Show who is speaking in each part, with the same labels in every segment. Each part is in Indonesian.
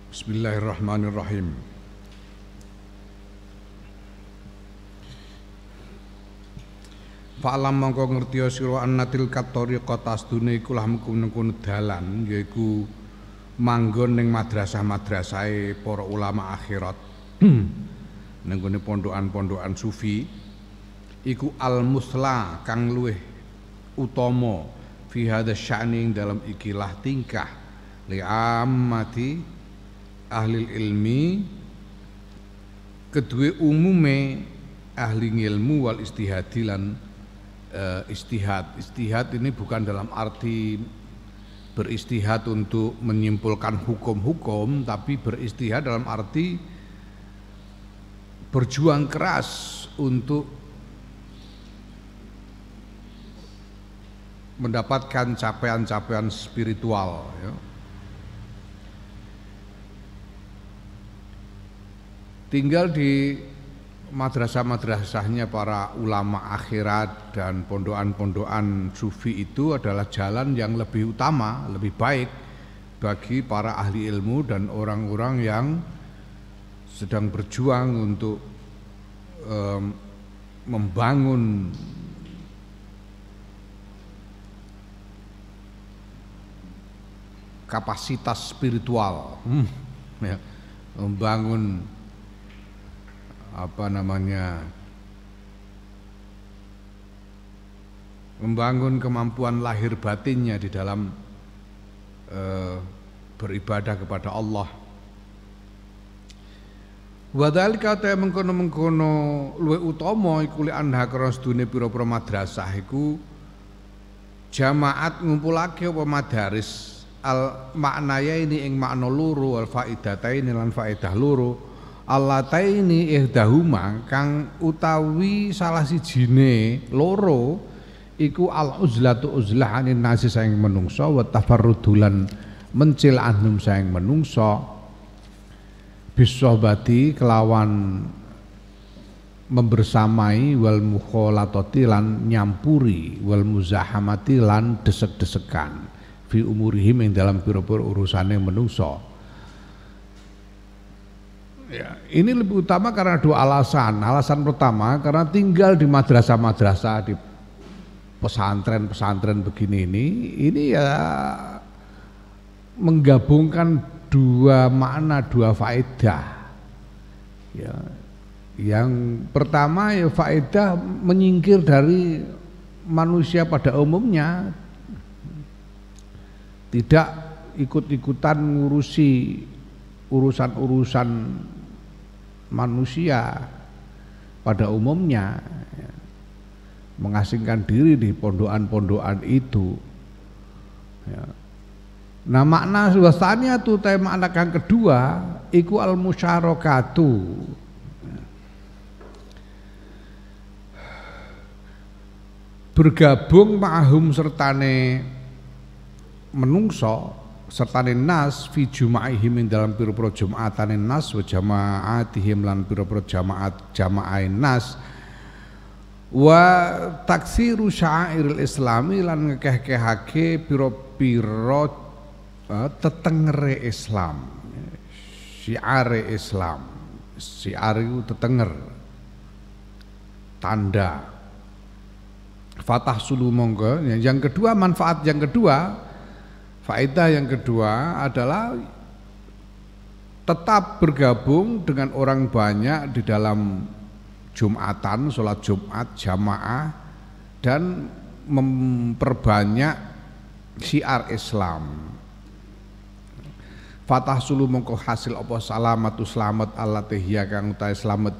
Speaker 1: Bismillahirrahmanirrahim. Fa'lam mongko ngertiya sira annatil katoriqat astune iku lah mengkono dalan yaiku manggon ning madrasah-madrasahe para ulama akhirat. Ning gone pondokan-pondokan sufi iku al-musla kang luweh utama fi hadza sya'ni dalam ikilah tingkah li ammati ahli ilmi kedue umume ahli ilmu wal istihadi lan istihad ini bukan dalam arti beristihad untuk menyimpulkan hukum-hukum, tapi beristihad dalam arti berjuang keras untuk mendapatkan capaian-capaian spiritual ya. Tinggal di madrasah-madrasahnya para ulama akhirat dan pondokan-pondokan sufi itu adalah jalan yang lebih utama, lebih baik bagi para ahli ilmu dan orang-orang yang sedang berjuang untuk membangun kapasitas spiritual, ya, membangun membangun kemampuan lahir batinnya di dalam beribadah kepada Allah. Wadhalika ta mengkono-mengkono luwih utama iku li anha krana sedune pira-pira madrasah iku jamaat ngumpulake apa madaris al maknaya ini ing makna loro al faidataini lan faedah loro allataini ihdahuma kang utawi salah sijine loro iku al uzlatu uzlah anin nasi saing menungso wa tafarrudulan mencil anhum saing menungso bisohbati kelawan membersamai wal mukholatati lan nyampuri wal muzahamati lan desek-desekan fi umurihim yang dalam pira-pira urusane menungso. Ya, ini lebih utama karena dua alasan. Alasan pertama karena tinggal di madrasah-madrasah, di pesantren-pesantren begini ini ya menggabungkan dua makna, dua faedah. Ya, yang pertama ya faedah menyingkir dari manusia pada umumnya, tidak ikut-ikutan ngurusi urusan-urusan manusia pada umumnya, ya, mengasingkan diri di pondokan-pondokan itu ya. Nah makna suasanya tuh tema makna yang kedua iku al musyarakatu bergabung ma'hum sertane menungso sertane nas fi jumaihim dalam pira-pira jumatane nas wa jamaatihim lan pira-pira jamaahin nas wa taksiru sya'airil islami lan ngekeh-kehake pira-pira tetengere Islam, syiare Islam. Syiar itu tetenger, tanda. Fatah sulu monggo. Yang kedua, manfaat yang kedua, faedah yang kedua adalah tetap bergabung dengan orang banyak di dalam Jumatan, sholat Jumat, jamaah, dan memperbanyak syiar Islam. Fatah sulu mongko hasil apa salamatu selamat allatihya kang utahe selamat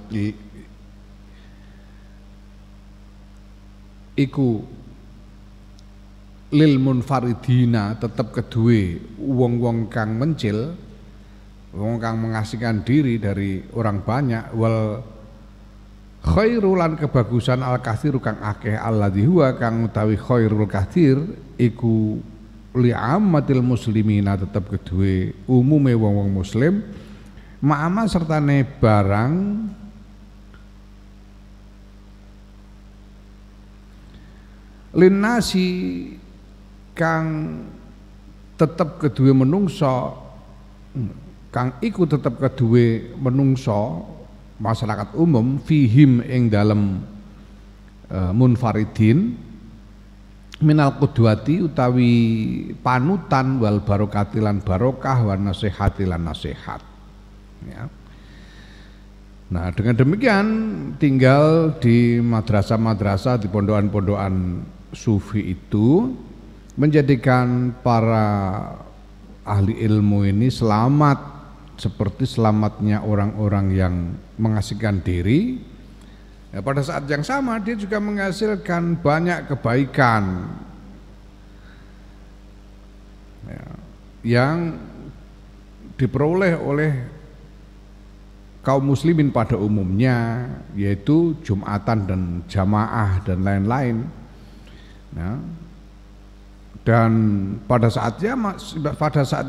Speaker 1: iku lil munfaridina tetep kedue wong-wong kang mencil, wong kang mengasingkan diri dari orang banyak wal khairul lan kebagusan al katsiru kang akeh alladzi huwa kang utawi khairul katsir iku li ammatil muslimina tetep kedue umume wong-wong muslim ma'ama sertane barang Linnasi kang tetep kedue menungso, kang iku tetep kedue menungso masyarakat umum fihim ing dalem munfaridin minal qudwati utawi panutan wal barokati lan barokah wan nasihati lan nasihat ya. Nah dengan demikian tinggal di madrasah-madrasah di pondokan-pondokan sufi itu menjadikan para ahli ilmu ini selamat seperti selamatnya orang-orang yang mengasihkan diri. Ya, pada saat yang sama dia juga menghasilkan banyak kebaikan ya, yang diperoleh oleh kaum muslimin pada umumnya, yaitu Jumatan dan jamaah dan lain-lain ya. Dan pada saat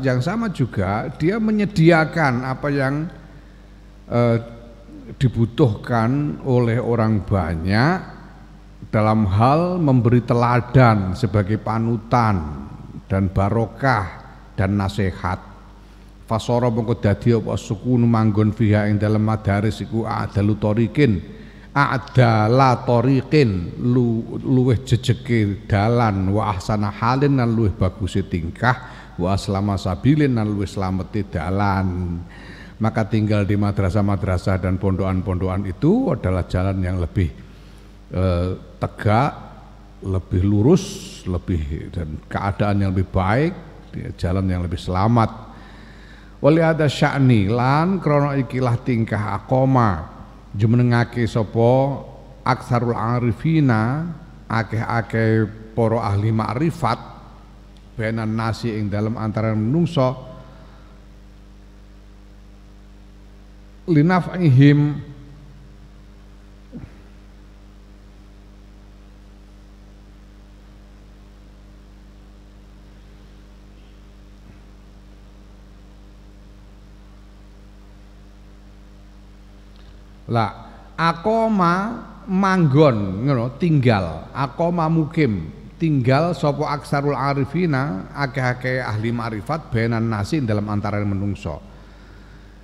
Speaker 1: yang sama juga dia menyediakan apa yang dibutuhkan oleh orang banyak dalam hal memberi teladan sebagai panutan dan barokah dan nasihat. Fasara mengko dadi apa sukun manggon fiha ing dalem madaris iku adalu tariqin luweh jejeke dalan wa ahsana halin lan luweh baguse tingkah wa aslama sabilin lan luweh slamete dalan. Maka tinggal di madrasah-madrasah dan pondokan-pondokan itu adalah jalan yang lebih tegak, lebih lurus, lebih dan keadaan yang lebih baik, jalan yang lebih selamat. Wali ada sya'ni lan krana ikilah tingkah akoma jumenengake sapa aksarul arifina akeh-akeh para ahli makrifat benan nasi ing dalam antara menungso linaf'ihim lah akoma manggon ngono tinggal akoma mukim tinggal sapa aksarul arifina akeh-akeh ahli makrifat benan nasi dalam antara menungso.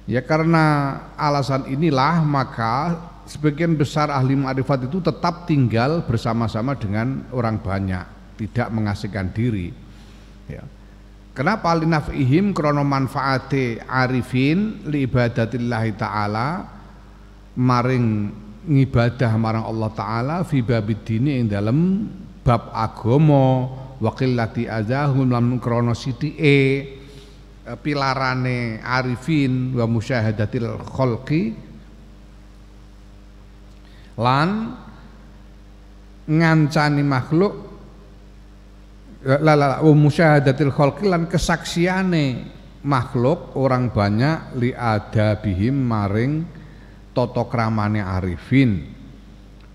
Speaker 1: Ya karena alasan inilah maka sebagian besar ahli ma'rifat itu tetap tinggal bersama-sama dengan orang banyak, tidak mengasihkan diri. Ya. Kenapa linaf'ihim krono manfaate arifin li ibadatillahi ta'ala maring ngibadah marang Allah Ta'ala fi babid dini ing dalem bab agama wa qillati azahum lan krono sithike pilarane arifin wa musyahadatil khalqi lan ngancani makhluk wa musyahadatil khalqi lan kesaksiane makhluk orang banyak li adabihim maring tata kramane arifin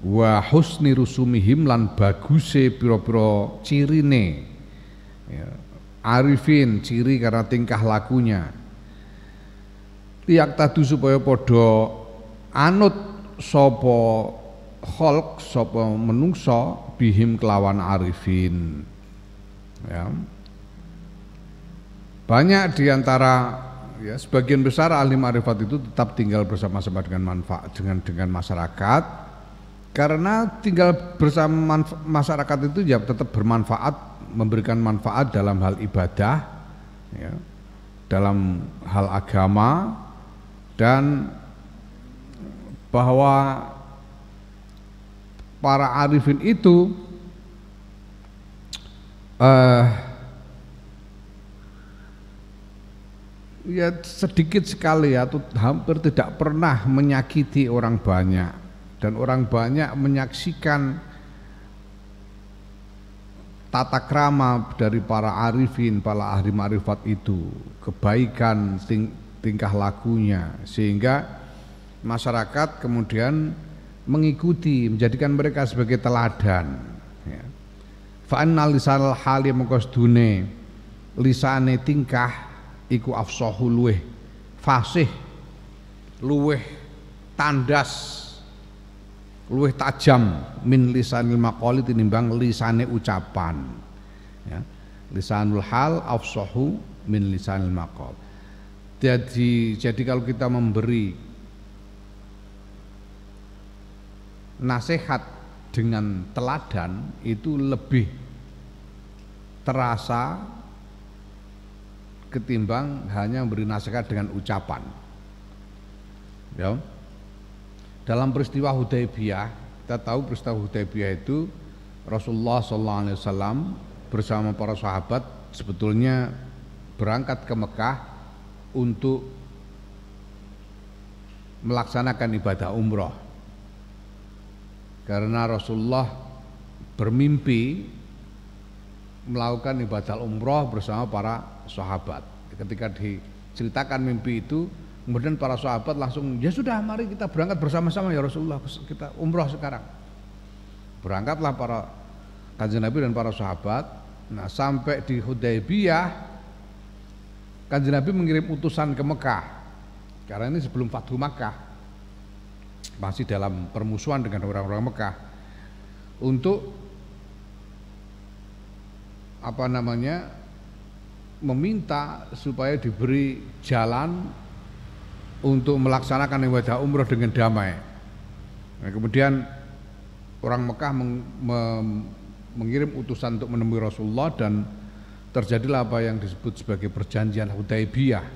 Speaker 1: wa husni rusumihim lan baguse pira-pira cirine ya. Arifin ciri karena tingkah lakunya tiak tadu supaya podo anut sopo kholq sopo menungso bihim kelawan arifin ya. Banyak diantara ya sebagian besar ahli ma'rifat itu tetap tinggal bersama-sama dengan manfaat dengan masyarakat karena tinggal bersama masyarakat itu ya tetap bermanfaat, memberikan manfaat dalam hal ibadah ya, dalam hal agama, dan bahwa para arifin itu ya sedikit sekali atau hampir tidak pernah menyakiti orang banyak, dan orang banyak menyaksikan tata krama dari para arifin, para ahli ma'rifat itu, kebaikan tingkah lakunya, sehingga masyarakat kemudian mengikuti, menjadikan mereka sebagai teladan ya. Fa'annal lisanal hali mengkosdune lisane tingkah iku afsahu luweh fasih luweh tandas luwih tajam min lisanil maqali tinimbang lisane ucapan. Ya. Lisanul hal afsahu min lisanil maqal. Jadi kalau kita memberi nasihat dengan teladan itu lebih terasa ketimbang hanya memberi nasihat dengan ucapan. Ya. Dalam peristiwa Hudaybiyah, kita tahu peristiwa Hudaybiyah itu Rasulullah SAW bersama para sahabat sebetulnya berangkat ke Mekah untuk melaksanakan ibadah umroh. Karena Rasulullah bermimpi melakukan ibadah umroh bersama para sahabat. Ketika diceritakan mimpi itu, kemudian para sahabat langsung, ya sudah mari kita berangkat bersama-sama ya Rasulullah, kita umroh sekarang. Berangkatlah para Kanjeng Nabi dan para sahabat. Nah sampai di Hudaybiyah, Kanjeng Nabi mengirim utusan ke Mekah. Karena ini sebelum Fathu Makkah, masih dalam permusuhan dengan orang-orang Mekah, untuk meminta supaya diberi jalan untuk melaksanakan ibadah umroh dengan damai. Nah, kemudian orang Mekah mengirim utusan untuk menemui Rasulullah dan terjadilah apa yang disebut sebagai perjanjian Hudaybiyah,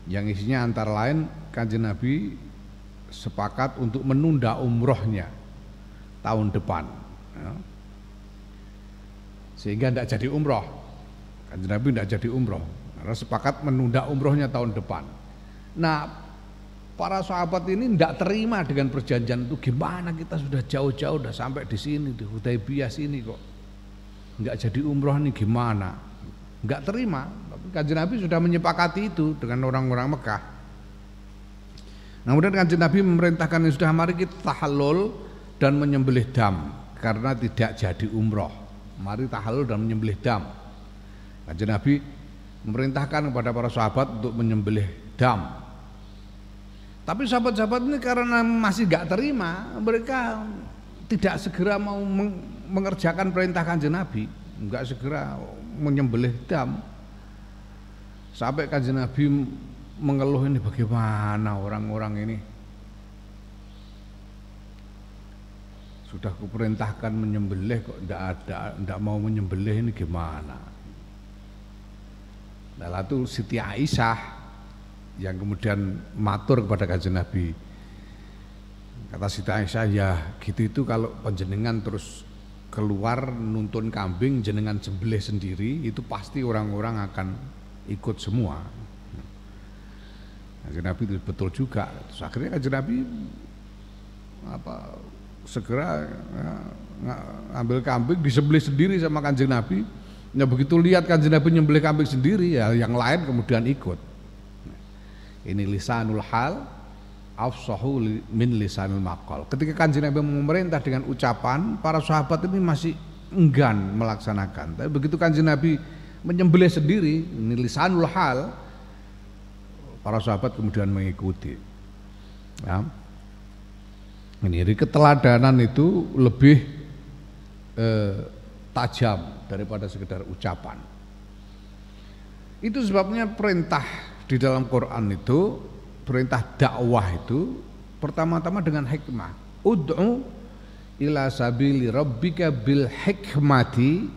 Speaker 1: yang isinya antara lain Kanjeng Nabi sepakat untuk menunda umrohnya tahun depan, ya. Sehingga tidak jadi umroh. Kanjeng Nabi tidak jadi umroh karena sepakat menunda umrohnya tahun depan. Nah, para sahabat ini tidak terima dengan perjanjian itu. Gimana kita sudah jauh-jauh, sudah sampai di sini, di Hudaybiyah sini kok nggak jadi umroh nih, gimana? Nggak terima. Tapi Kanjeng Nabi sudah menyepakati itu dengan orang-orang Mekah. Nah, kemudian Kanjeng Nabi memerintahkan sudah mari kita tahallul dan menyembelih dam karena tidak jadi umroh. Mari tahallul dan menyembelih dam. Kanjeng Nabi memerintahkan kepada para sahabat untuk menyembelih dam. Tapi sahabat-sahabat ini karena masih gak terima, mereka tidak segera mau mengerjakan perintah Kanjeng Nabi, enggak segera menyembelih dam. Sampai Kanjeng Nabi mengeluh, ini bagaimana orang-orang ini, sudah kuperintahkan menyembelih kok enggak mau menyembelih, ini gimana? Nah, lalu Siti Aisyah yang kemudian matur kepada Kanjeng Nabi, kata Siti Aisyah, ya gitu itu kalau panjenengan terus keluar nuntun kambing jenengan sembelih sendiri, itu pasti orang-orang akan ikut semua. Kanjeng Nabi itu betul juga. Terus akhirnya Kanjeng Nabi segera ambil kambing disembelih sendiri sama Kanjeng Nabi. Nah, begitu lihat Kanjeng Nabi nyembelih kambing sendiri, ya yang lain kemudian ikut. Ini lisanul hal afsahu min lisanul maqal. Ketika Kanjeng Nabi memerintah dengan ucapan, para sahabat ini masih enggan melaksanakan. Tapi begitu Kanjeng Nabi menyembelih sendiri, ini lisanul hal, para sahabat kemudian mengikuti. Ya. Ini jadi keteladanan itu lebih tajam daripada sekedar ucapan. Itu sebabnya perintah di dalam Quran itu, perintah dakwah itu pertama-tama dengan hikmah. Ud'u ila sabili rabbika bil hikmati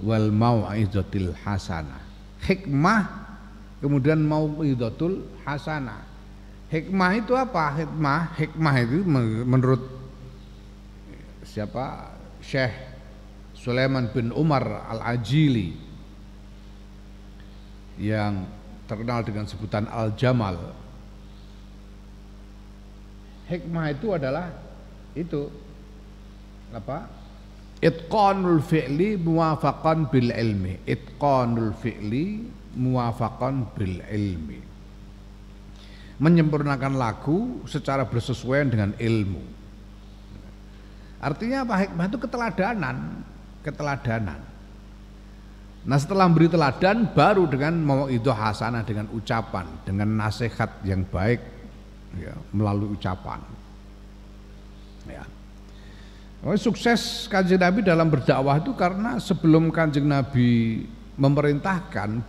Speaker 1: wal mau'izatil hasanah. Hikmah kemudian mau'izatul hasanah. Hikmah itu apa? Hikmah itu menurut siapa? Syekh Sulaiman bin Umar Al-Ajili yang terkenal dengan sebutan Al-Jamal. Hikmah itu adalah itu apa? Itqanul fi'li muwafaqan bil ilmi. Itqanul fi'li muwafaqan bil ilmi. Menyempurnakan lagu secara bersesuaian dengan ilmu. Artinya apa? Hikmah itu keteladanan. Nah, setelah memberi teladan, baru dengan mau'idhah hasanah, dengan ucapan, dengan nasihat yang baik, ya, melalui ucapan. Ya. Sukses Kanjeng Nabi dalam berdakwah itu karena sebelum Kanjeng Nabi memerintahkan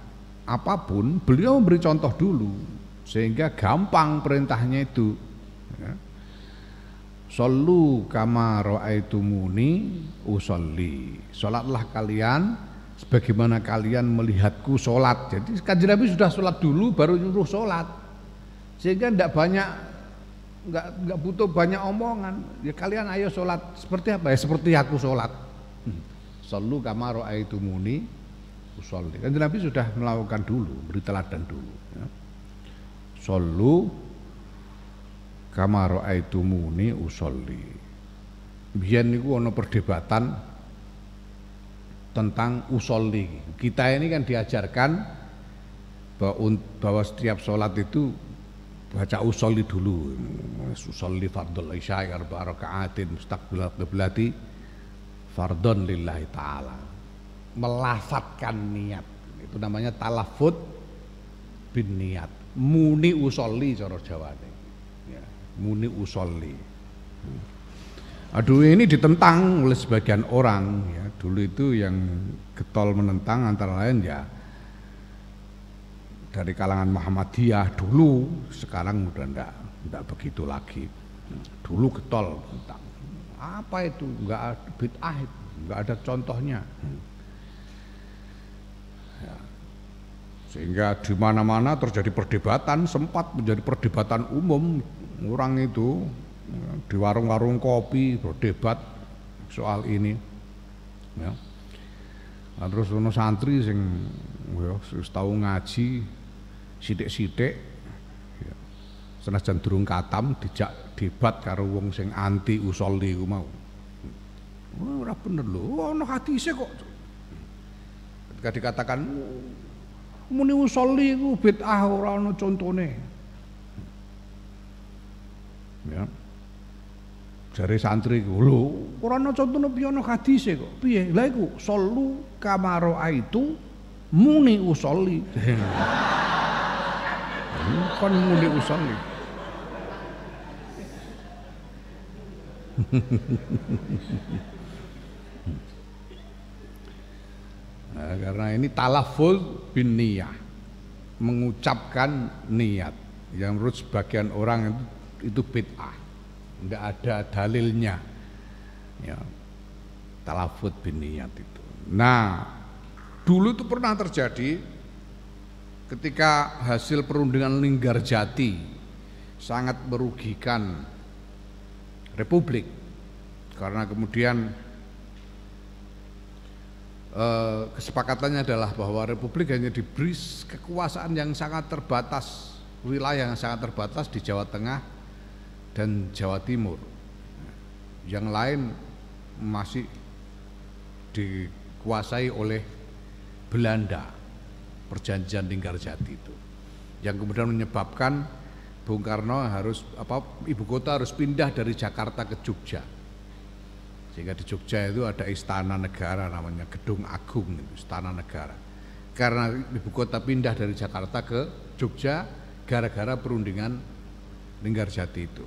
Speaker 1: apapun, beliau memberi contoh dulu sehingga gampang perintahnya itu. Ya. Shollu kama ra'aitumuni usolli. Salatlah kalian sebagaimana kalian melihatku sholat. Jadi Kanjeng Nabi sudah sholat dulu baru nyuruh sholat, sehingga nggak butuh banyak omongan. Ya kalian ayo sholat seperti apa ya, seperti aku sholat. Shollu kama ra'aitumuni usolli. Kanjeng Nabi sudah melakukan dulu, beri teladan dulu. Ya. Shollu kama ra'aitumuni usolli. Biyen niku ana perdebatan tentang usolli. Kita ini kan diajarkan bahwa setiap sholat itu baca usolli dulu. Usolli fardhul isya arba'a raka'atin mustaqbilal qiblati fardhon lillahi ta'ala. Melafadzkan niat. Itu namanya talaffuz bin niat. Muni usolli cara Jawane. Ya, muni usolli. Aduh, ini ditentang oleh sebagian orang ya. Dulu itu yang getol menentang antara lain ya dari kalangan Muhammadiyah dulu, sekarang udah enggak begitu lagi. Dulu getol tentang apa itu, enggak bid'ah, enggak ada contohnya. Ya. Sehingga di mana-mana terjadi perdebatan, sempat menjadi perdebatan umum. Orang itu di warung-warung kopi berdebat soal ini. Ya. Nah, terus ono santri sing ya wis tau ngaji sithik-sithik ya. Senajan durung katam dijak debat karo wong sing anti usolli ku mau. Ora bener lho, ono hadise kok. Ketika dikatakan muni usolli ku bid'ah ora ono contone. Ya. Jare santri ku, lho, ora ana contone piye ana hadise kok. Piye? Lah iku shollu kama ra'aitu muni usolli. Kon muni usolli. Nah, karena ini talaffuz bin niyah, mengucapkan niat yang menurut sebagian orang itu bid'ah. Enggak ada dalilnya ya, talaffuz bin niyat itu. Nah, dulu itu pernah terjadi ketika hasil perundingan Linggarjati sangat merugikan Republik, karena kemudian kesepakatannya adalah bahwa Republik hanya diberi kekuasaan yang sangat terbatas, wilayah yang sangat terbatas di Jawa Tengah dan Jawa Timur. Yang lain masih dikuasai oleh Belanda, perjanjian Linggarjati itu, yang kemudian menyebabkan Bung Karno harus ibu kota harus pindah dari Jakarta ke Jogja, sehingga di Jogja itu ada istana negara namanya Gedung Agung, istana negara, karena ibu kota pindah dari Jakarta ke Jogja gara-gara perundingan Linggarjati itu.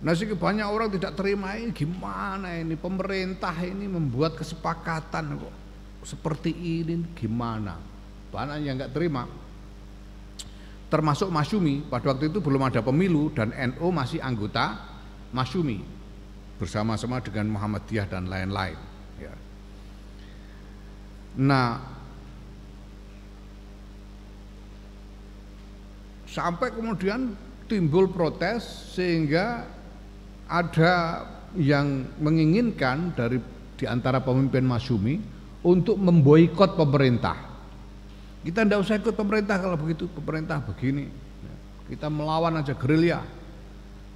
Speaker 1: Nah, banyak orang tidak terima, ini gimana ini pemerintah ini membuat kesepakatan kok seperti ini, gimana? Banyak yang nggak terima, termasuk Masyumi. Pada waktu itu belum ada pemilu dan NU masih anggota Masyumi bersama-sama dengan Muhammadiyah dan lain-lain. Ya. Nah, sampai kemudian timbul protes sehingga ada yang menginginkan di antara pemimpin Masyumi untuk memboikot pemerintah. Kita tidak usah ikut pemerintah kalau begitu, pemerintah begini. Kita melawan aja, gerilya.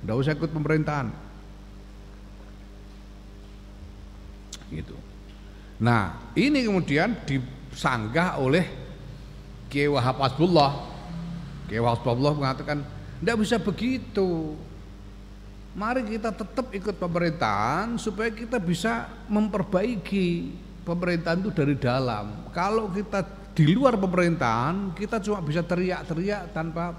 Speaker 1: Tidak usah ikut pemerintahan. Gitu. Nah, ini kemudian disanggah oleh Kiai Wahab Hasbullah. Kiai Wahab Hasbullah mengatakan, tidak bisa begitu. Mari kita tetap ikut pemerintahan supaya kita bisa memperbaiki pemerintahan itu dari dalam. Kalau kita di luar pemerintahan, kita cuma bisa teriak-teriak tanpa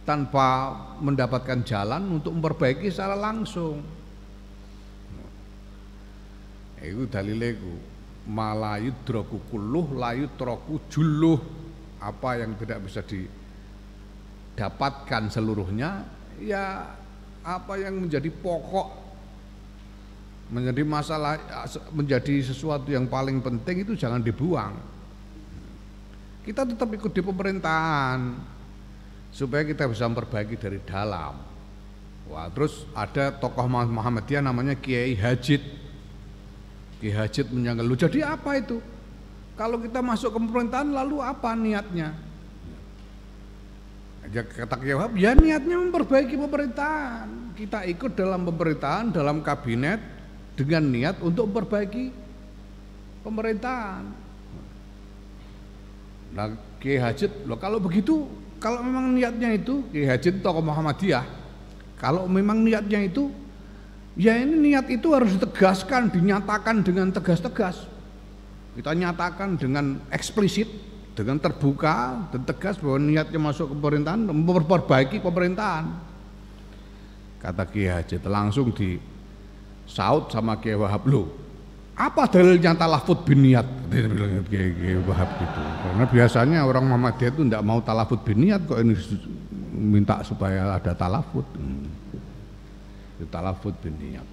Speaker 1: tanpa mendapatkan jalan untuk memperbaiki secara langsung. Itu dalile iku. Malayudraku kulluh layutraku julluh. Apa yang tidak bisa didapatkan seluruhnya, ya apa yang menjadi pokok, menjadi masalah, menjadi sesuatu yang paling penting itu jangan dibuang. Kita tetap ikut di pemerintahan supaya kita bisa memperbaiki dari dalam. Wah, terus ada tokoh Muhammadiyah namanya Kiai Hajid. Kiai Hajid menyangkal, lu jadi apa itu? Kalau kita masuk ke pemerintahan lalu apa niatnya? Kata Kiai Wahab, ya niatnya memperbaiki pemerintahan. Kita ikut dalam pemerintahan, dalam kabinet dengan niat untuk memperbaiki pemerintahan. Nah, Kiai Hajid, loh kalau begitu, kalau memang niatnya itu, Kiai Hajid tokoh Muhammadiyah, kalau memang niatnya itu, ya ini niat itu harus ditegaskan, dinyatakan dengan tegas-tegas. Kita nyatakan dengan eksplisit, dengan terbuka dan tegas bahwa niatnya masuk ke pemerintahan, memperbaiki pemerintahan. Kata Kiai Hajid, langsung disaut sama Kiai Wahab, loh apa dalilnya talafut bin niat? Dia bilang Kiai Wahab gitu. Karena biasanya orang Muhammadiyah itu tidak mau talafut bin niat, kok ini minta supaya ada talafut. Talafut bin niat.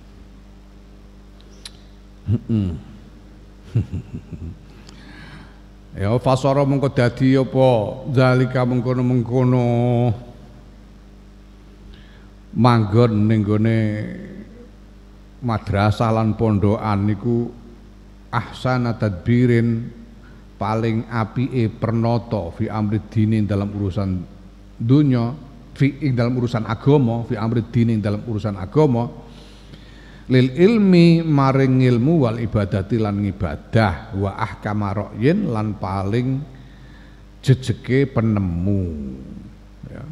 Speaker 1: Ya fasara mengko dadi apa zalika mengkono-mengkono manggon ning gone madrasah lan pondokan niku ahsana tadbirin paling apike pernata fi amri dini dalam urusan dunya, dalam urusan agama, fi amri dini dalam urusan agama, lil ilmi maring ilmu wal ibadati lan ibadah, wa ahkama ra'yin lan paling jejeke penemu. Ya.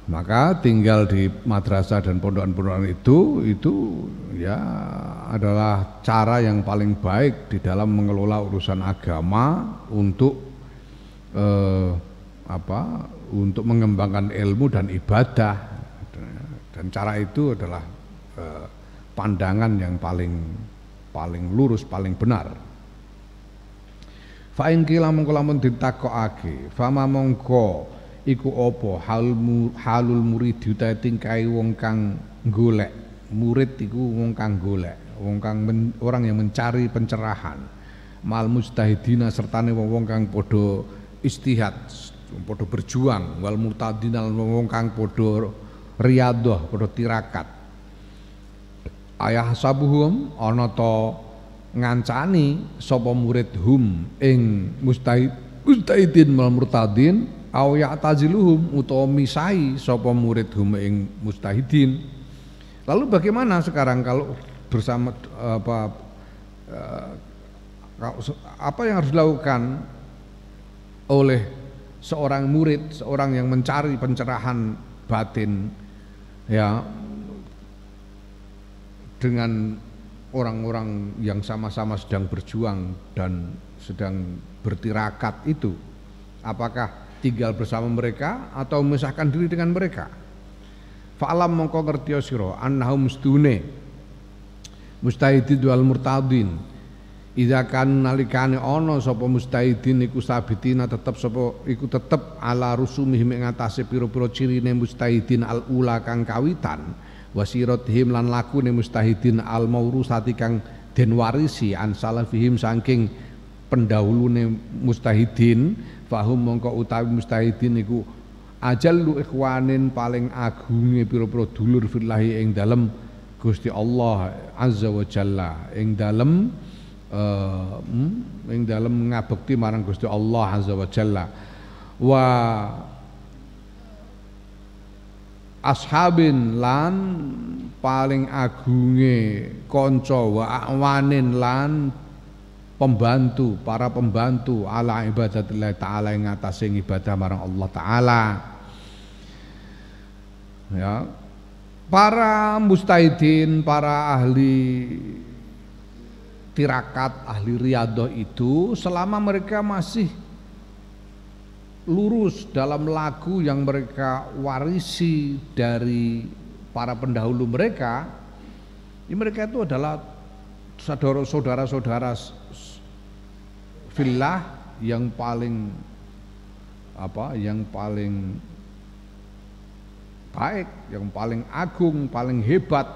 Speaker 1: Maka tinggal di madrasah dan pondokan-pondokan itu ya adalah cara yang paling baik di dalam mengelola urusan agama untuk untuk mengembangkan ilmu dan ibadah, dan cara itu adalah pandangan yang paling lurus, paling benar. Fa in qila mongko lamun ditakokake, fama mongko iku apa halul murid utahe tingkai wong kang golek. Murid iku wong kang golek, wong kang orang yang mencari pencerahan. Mal mustahidina sertane wong kang padha istihad, padha berjuang, wal murtadina wong kang padha riyadhah, padha tirakat. Ayah sabuhum ana ta ngancani sapa murid hum ing mustahidin mal murtadin, au ya'taziluhum utawa misai sapa murid hum ing mustahidin. Lalu bagaimana sekarang kalau bersama apa yang harus dilakukan oleh seorang murid, seorang yang mencari pencerahan batin ya dengan orang-orang yang sama-sama sedang berjuang dan sedang bertirakat itu? Apakah tinggal bersama mereka atau memisahkan diri dengan mereka? Fa'alam mongko ngerti sira annahum mustune mustahidin wal murtadin idza kan nalikane ana sapa mustahidin iku sabitina tetep sapa iku tetep ala rusumihim ing atase pira-pira cirine mustahidin al ula kang kawitan, wasiratihim lan lakune mustahidin al maurusati kang den warisi an salafihim saking pendahulune mustahidin. Fahum mongko utawi mustahidin iku ajallu ikhwanin paling agunge pira-pira dulur fillahi ing dalem Gusti Allah azza wa jalla, ing dalem ngabekti marang Gusti Allah azza wa jalla. Wa ashabin lan paling agunge kanca, wa awanin lan pembantu, para pembantu ala ibadatillah ta'ala yang atase ibadah marang Allah ta'ala. Ya, para mustahidin, para ahli tirakat, ahli riyadhah itu selama mereka masih lurus dalam laku yang mereka warisi dari para pendahulu mereka, ya mereka itu adalah saudara-saudara fillah yang paling yang paling baik, yang paling agung, paling hebat,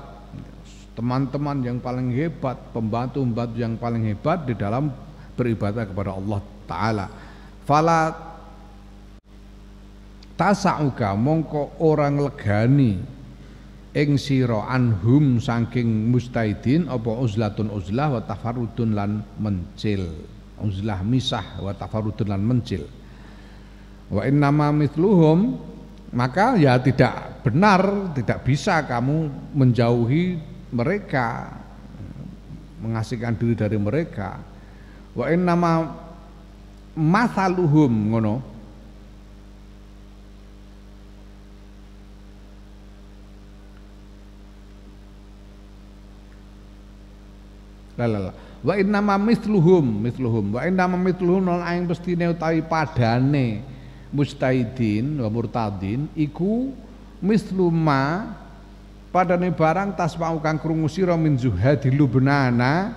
Speaker 1: teman-teman yang paling hebat, pembantu-pembantu yang paling hebat di dalam beribadah kepada Allah Ta'ala. Fala tasa'uka mongko orang legani ing sira anhum saking mustahidin apa uzlatun uzlah wa tafarrudun lan mencil. Uzlah misah wa tafarrudun lan mencil. Wa innama mithluhum, maka ya tidak benar, tidak bisa kamu menjauhi mereka, mengasingkan diri dari mereka. Wa innama mathaluhum ngono. Wa innama mithluhum wa innama mithluhum lan aing pestine utawi padane mustahidin wa murtadin iku misluma padane barang tasma'u kang krungu sira min zuhadi Lubnana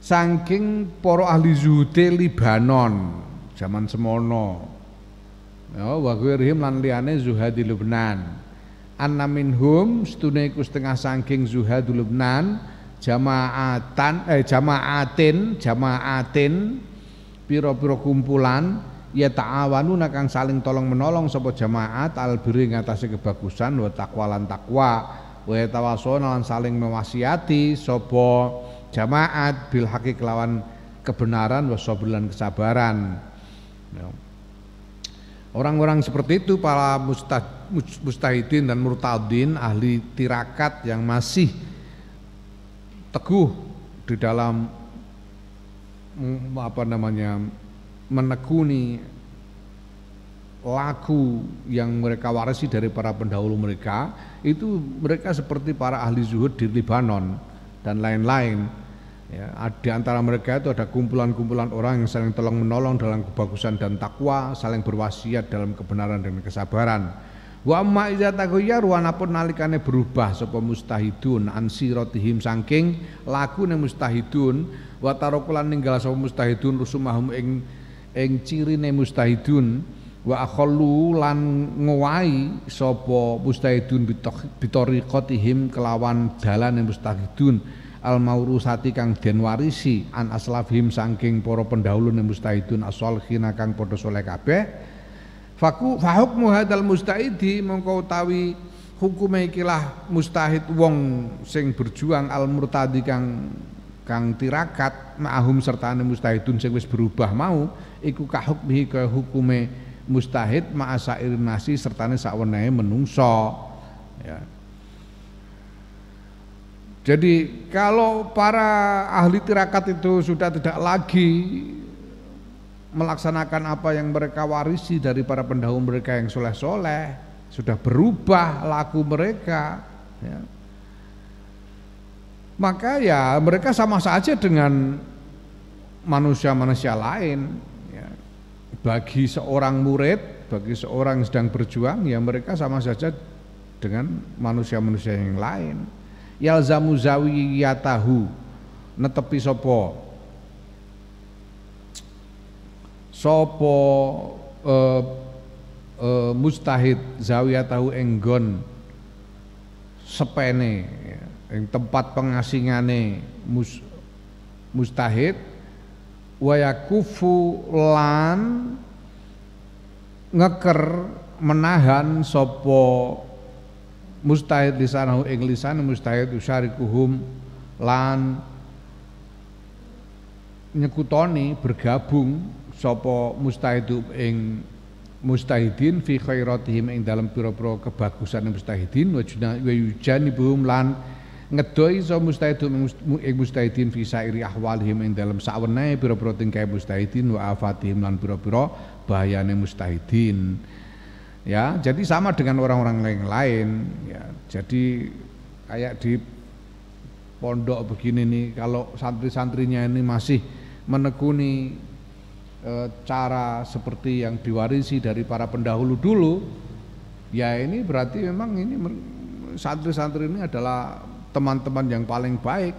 Speaker 1: saking para ahli zuhude Libanon zaman semono ya wa ghairihim lan liyane zuhadi Lubnan anna minhum setune iku setengah saking zuhadi Lubnan jamaatin pira-pira kumpulan ya ta'awanuna kang saling tolong menolong sapa jamaat albiri ngatasi kebagusan wa taqwa lan takwa wa tawasona lan saling mewasiati sapa jamaat bil haqi kelawan kebenaran wa sabr lan kesabaran. Orang-orang seperti itu para mustahidin dan murtadin ahli tirakat yang masih teguh di dalam menekuni laku yang mereka warisi dari para pendahulu mereka, itu mereka seperti para ahli zuhud di Libanon dan lain-lain ya, di antara mereka itu ada kumpulan-kumpulan orang yang saling tolong menolong dalam kebagusan dan takwa, saling berwasiat dalam kebenaran dan kesabaran. Wa amma iza taghayyaru anapun nalikane berubah sapa mustahidun an siratihim saking lakune mustahidun wa tarakulan ninggal sapa mustahidun rusumahum ing cirine mustahidun wa akhallu lan ngowahi sapa mustahidun bitariqatihim kelawan dalane mustahidun al maurusati kang den warisi an aslafihim saking para pendahulune mustahidun as-shalihin kang padha saleh kabeh. Fahukmu hadal mustahidi mongko utawi hukume ikilah mustahid wong sing berjuang al murtadi kang tirakat ma'ahum sertane mustahidun sing wis berubah mau iku kahukmihi kaya hukume mustahid ma'asairin nasi sertane sawenehe menungso ya. Jadi kalau para ahli tirakat itu sudah tidak lagi melaksanakan apa yang mereka warisi dari para pendahulu mereka yang soleh-soleh, sudah berubah laku mereka ya. Maka ya mereka sama saja dengan manusia-manusia lain ya. Bagi seorang murid, bagi seorang yang sedang berjuang ya mereka sama saja dengan manusia-manusia yang lain. Yalzamu zawiyatahu netepi sapa mustahid zawiyatahu enggon sepene ing tempat pengasingane mustahid wa yakufu lan ngeker menahan sapa mustahid lisanahu ing lisan mustahid usyarikuhum lan nyekutoni bergabung sapa mustahidu ing mustahidin fi khairatihim ing dalam pira-pira kebagusan mustahidin wa yujanibuhum lan ngedoi sapa mustahidu ing mustahidin fi sairi ahwalihim ing dalam sawenehe pira-pira tingkah mustahidin wa afatihim lan pira-pira bahayane mustahidin ya. Jadi sama dengan orang-orang lain ya. Jadi kayak di pondok begini nih, kalau santri-santrinya ini masih menekuni cara seperti yang diwarisi dari para pendahulu dulu, ya ini berarti memang ini santri-santri ini adalah teman-teman yang paling baik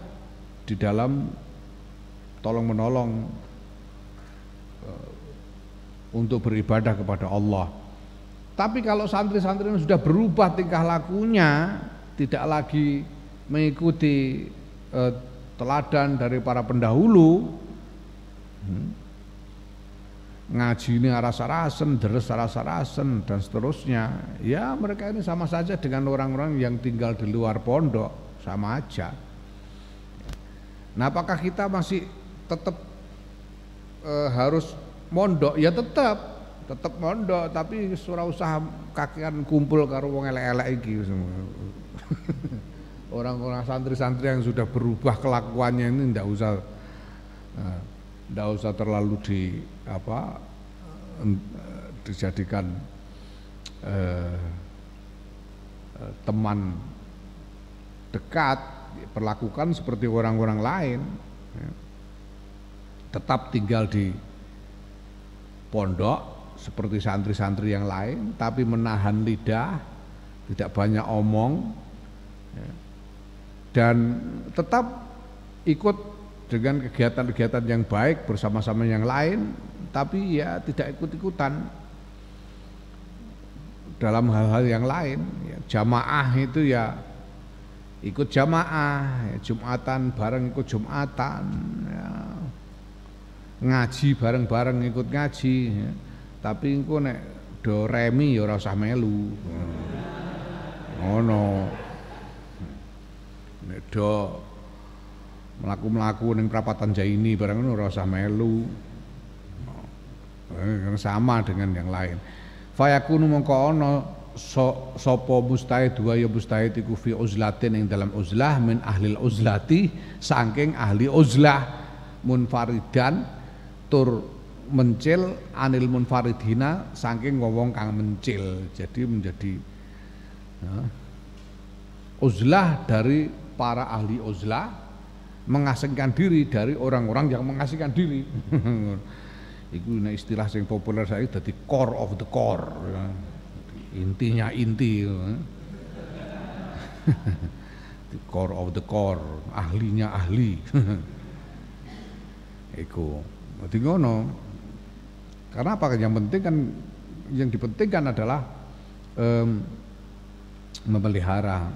Speaker 1: di dalam tolong menolong untuk beribadah kepada Allah. Tapi kalau santri-santri ini sudah berubah tingkah lakunya, tidak lagi mengikuti teladan dari para pendahulu, ngaji ini rasa-rasen, deres rasa-rasen dan seterusnya, ya mereka ini sama saja dengan orang-orang yang tinggal di luar pondok, sama aja. Nah, apakah kita masih tetap harus mondok? Ya tetap mondok, tapi surah usaha kakean kumpul karo wong elek-elek iki orang-orang santri-santri yang sudah berubah kelakuannya ini ndak usah terlalu dijadikan teman dekat, perlakukan seperti orang-orang lain, tetap tinggal di pondok seperti santri-santri yang lain, tapi menahan lidah, tidak banyak omong, dan tetap ikut dengan kegiatan-kegiatan yang baik bersama-sama yang lain, tapi ya tidak ikut-ikutan dalam hal-hal yang lain. Jamaah itu ya ikut jamaah, Jumatan bareng ikut Jumatan, ya. Ngaji bareng-bareng ikut ngaji, ya. Tapi engko nek do remi ya ora usah melu. Ngono. Nek do mlaku-mlaku ning prapatan Jaini bareng ngono ora usah melu. Sama dengan yang lain. Fayakunu mongko ana sapa mustahid wa ya mustahid iku fi uzlatin ing dalam uzlah min ahlil uzlati, saking ahli uzlah, munfaridan tur mencil anil munfaridina, saking wong kang mencil. Jadi menjadi uzlah dari para ahli uzlah, mengasingkan diri dari orang-orang yang mengasingkan diri. Iku istilah yang populer saya dadi core of the core, intinya inti. The core of the core, ahlinya ahli. Iku dadi ngono. Karena apa? Yang penting kan, yang dipentingkan adalah memelihara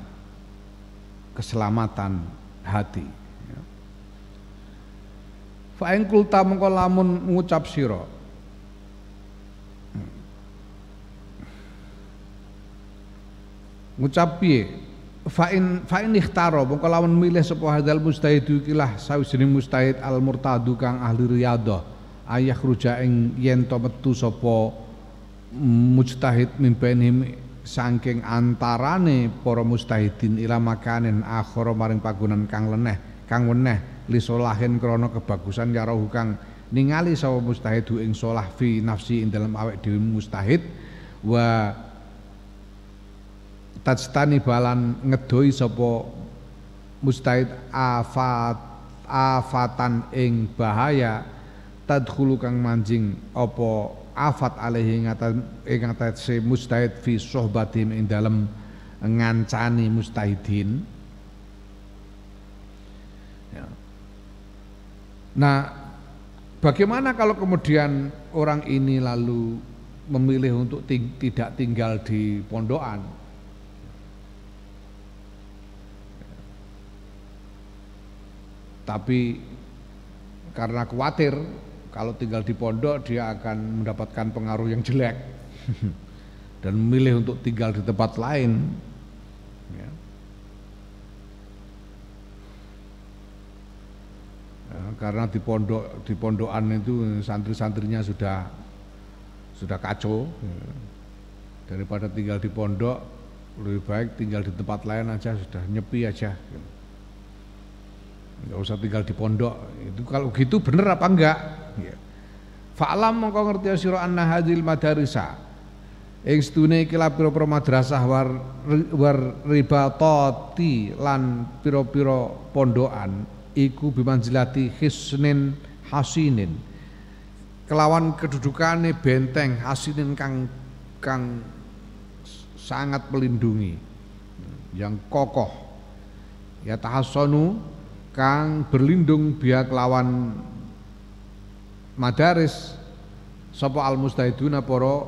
Speaker 1: keselamatan hati. Fa in qulta mengko lamun ngucap sira ngucap piye? Fa in ikhtaro mengko lamun milih sapa hadzal mustahid ikilah sawijining mustahid al murtadu kang ahli riyadhah, ayah ruja ing yen to metu sapa mujtahid min bainihim saking antarane para mustahidin ila makanen akhara maring panggonan kang weneh lisolahin krana kebagusan yarahu kang ningali sapa mustahidu ing solah fi nafsi ing dalam awake dhewe mustahid, wa tajtani balan ngedoi sapa mustahid afatan ing bahaya tadkhulu kang manjing apa afat alaihi ing atase mustahid fi sohbatin ing dalem ngancani mustahidin. Ya. Nah, bagaimana kalau kemudian orang ini lalu memilih untuk tidak tinggal di pondokan? Tapi karena khawatir kalau tinggal di pondok dia akan mendapatkan pengaruh yang jelek dan memilih untuk tinggal di tempat lain, ya. Ya, karena di pondokan itu santri-santrinya sudah kacau, ya. Daripada tinggal di pondok lebih baik tinggal di tempat lain aja, sudah nyepi aja, ya. Nggak usah tinggal di pondok. Itu kalau gitu bener apa enggak? Ya. Fa'lam mongko ngerti sira anna hadhil madarisa ing sedune iki pira-pira madrasah war ribatati lan pira-pira pondokan iku bimanzilati hisnin hasinin kelawan kedudukane benteng asinin kang sangat melindungi, yang kokoh. Ya tahassonu kang berlindung biha kelawan madaris sapa al mustahiduna para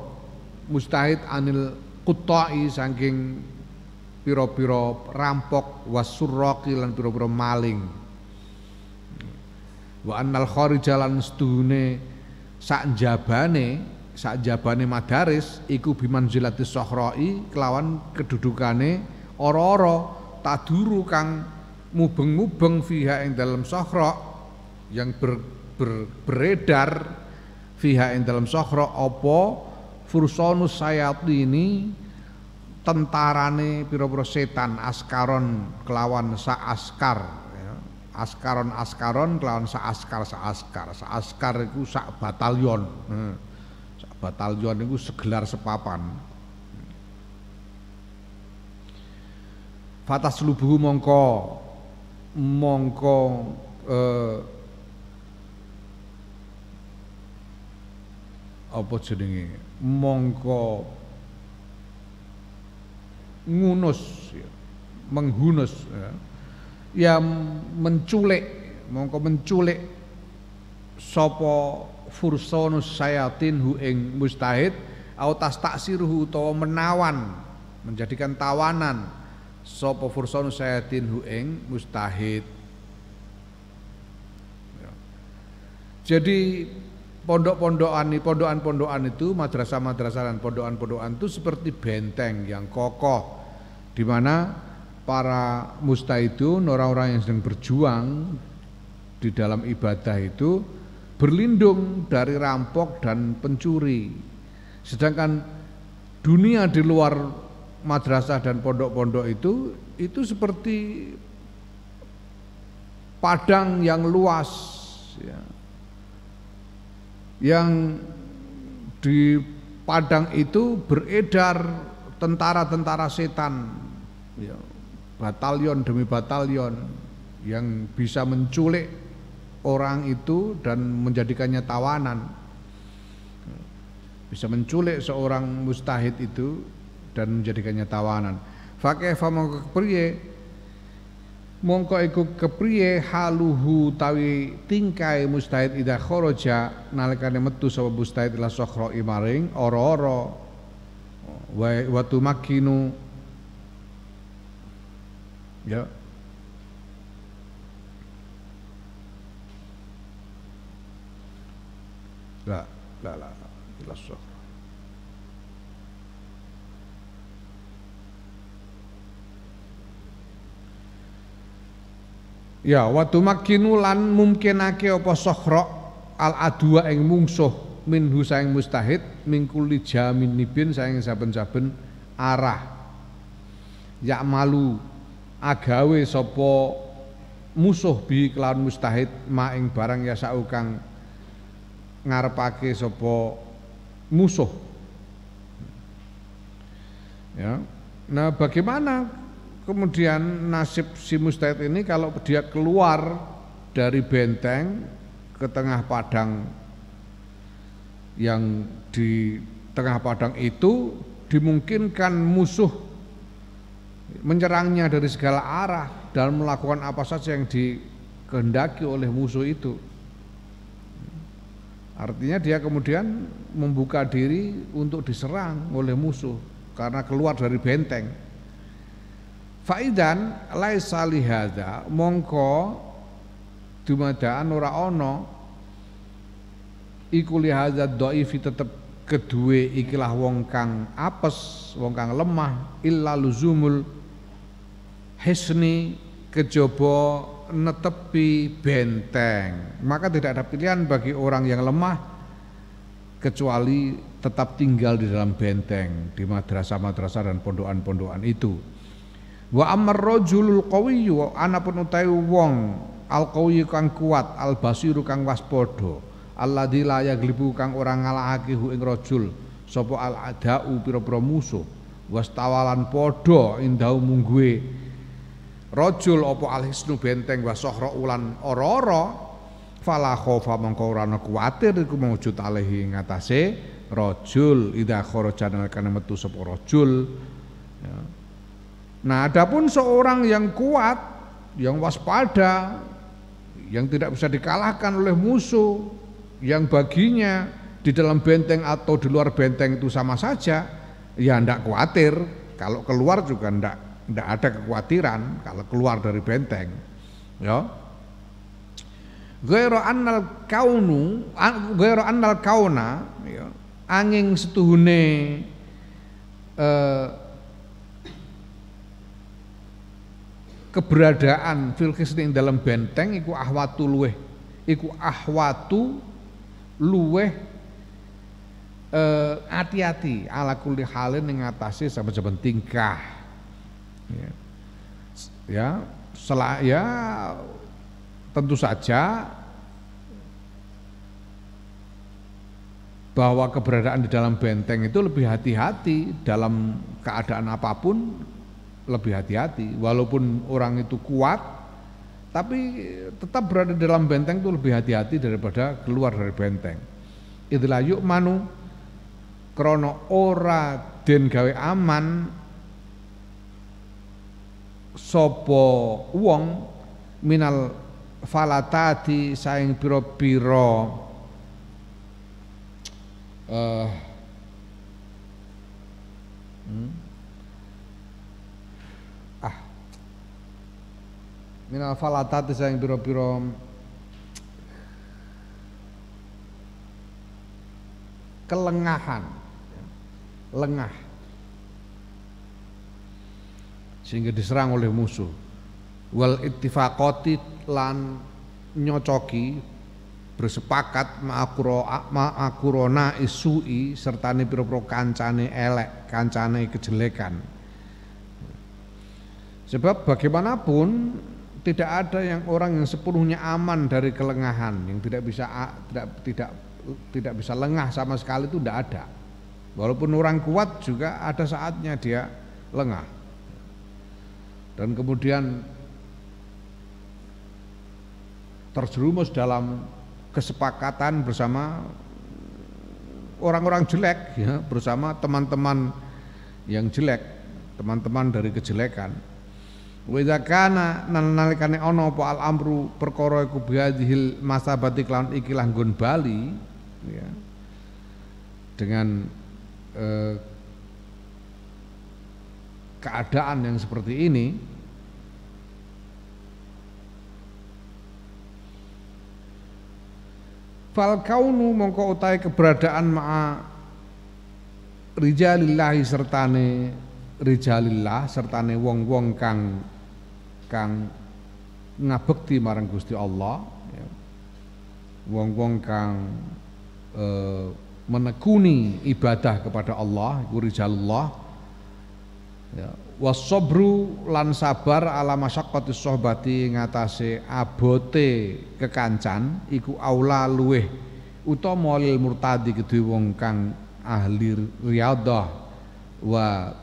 Speaker 1: mustahid anil quttai saking pira-pira rampok wasurraqi lan pira-pira maling. Wa annal kharijalan setuhune sak jabane madaris iku bimanzilatis sohrai kelawan kedudukane ora-ora taduru kang mubeng-mubeng fiha ing dalam sohra yang beredar fiha ing dalam sohra apa fursanus sayatini tentarane pira-pira setan askaron kelawan sak askar ya. Askaron kelawan sak askar iku sak batalion. Sak batalion iku segelar sepapan. Fatas lubuhu mongko apa jenenge mongko ngunus ya, menghunus ya menculik sapa fursanus sayatin hu ing mustahid au tastaksiruhu utawa menawan menjadikan tawanan sapa fursanus sayatin hu ing mustahid. Ya. Jadi pondokan itu madrasah dan pondokan itu seperti benteng yang kokoh di mana para mustahidun orang-orang yang sedang berjuang di dalam ibadah itu berlindung dari rampok dan pencuri. Sedangkan dunia di luar madrasah dan pondok-pondok itu seperti padang yang luas ya. Yang di padang itu beredar tentara-tentara setan ya, batalion demi batalion yang bisa menculik orang itu dan menjadikannya tawanan, bisa menculik seorang mustahid itu dan menjadikannya tawanan. Fakaifa mongko iku kepriye haluhu tawi tingkai mustahid idza kharaja nalikane metu sapa mustahid ila sokhra maring ora-ora wa tumakkinu ya la ila sokhra. Ya watu makinu lan mungkinake apa sokhra al adwa ing mungsuh minhu saing mustahid mingkuli jamin nibin saing saben-saben arah ya malu agawe sapa musuh bi kelawan mustahid ma ing barang ya sau kang ngarepake sapa musuh ya. Nah bagaimana kemudian nasib si mustahid ini kalau dia keluar dari benteng ke tengah padang yang di tengah padang itu dimungkinkan musuh menyerangnya dari segala arah dan melakukan apa saja yang dikehendaki oleh musuh itu. Artinya dia kemudian membuka diri untuk diserang oleh musuh karena keluar dari benteng. Faidan laisa lihada mongko dumadaan ora ana iku lihada dhaifi tetep kedue ikilah wong kang apes wong kang lemah illa luzumul hisni kejaba netepi benteng. Maka tidak ada pilihan bagi orang yang lemah kecuali tetap tinggal di dalam benteng di madrasah-madrasah dan pondokan-pondokan itu. Wa amar rajulul qawiyyu anapun utawi wong al qawiyyu kang kuat al basiru kang waspada alladzi la yaglibu kang ora ngalahake hu ing rajul sapa al adau pira-pira musuh wastawalan padha indau mungguhe rajul apa al hisnu benteng wa sohra ulan ora-ora fala khofa mongko ora ana kuwatir iku maujud alaihi ngatasé rajul idza kharaja kana metu sapa rajul ya. Nah, adapun seorang yang kuat, yang waspada, yang tidak bisa dikalahkan oleh musuh, yang baginya di dalam benteng atau di luar benteng itu sama saja, ya ndak khawatir. Kalau keluar juga ndak ada kekhawatiran kalau keluar dari benteng. Ya. Ghairu annal kauna ya, angin setuhune keberadaan fil khisni dalam benteng iku ahwatu luweh hati-hati ala kulli halin ing atase saben-saben tingkah ya tentu saja bahwa keberadaan di dalam benteng itu lebih hati-hati dalam keadaan apapun, lebih hati-hati walaupun orang itu kuat tapi tetap berada di dalam benteng itu lebih hati-hati daripada keluar dari benteng. Idza yu'manu krana ora den gawe aman sapa wong minal falatati saing pira-pira minal falatati saing pira-pira kelengahan, lengah sehingga diserang oleh musuh. Wal ittifaqati lan nyocoki bersepakat ma'akurona isui sertane pira-pira kancane elek, kancane kejelekan. Sebab bagaimanapun tidak ada yang orang yang sepenuhnya aman dari kelengahan, yang tidak bisa lengah sama sekali itu tidak ada. Walaupun orang kuat juga ada saatnya dia lengah. Dan kemudian terjerumus dalam kesepakatan bersama orang-orang jelek ya, bersama teman-teman yang jelek, teman-teman dari kejelekan. Wa idza kana nalikane ana apa al amru perkara iku bihadhil masabati kelawan iki lah nggon bali ya, dengan keadaan yang seperti ini fal kaunu mongko utahe keberadaan ma'a rijalillahi sertane rijalillah sertane wong-wong kang ngabekti marang Gusti Allah ya. Wong-wong kang menekuni ibadah kepada Allah iku rijalullah ya. Wasobru lan sabar ala masyaqqatis sohbati ngatasé abote kekancan iku aula luweh utama lil murtadi kedue wong kang ahli riyadhah wa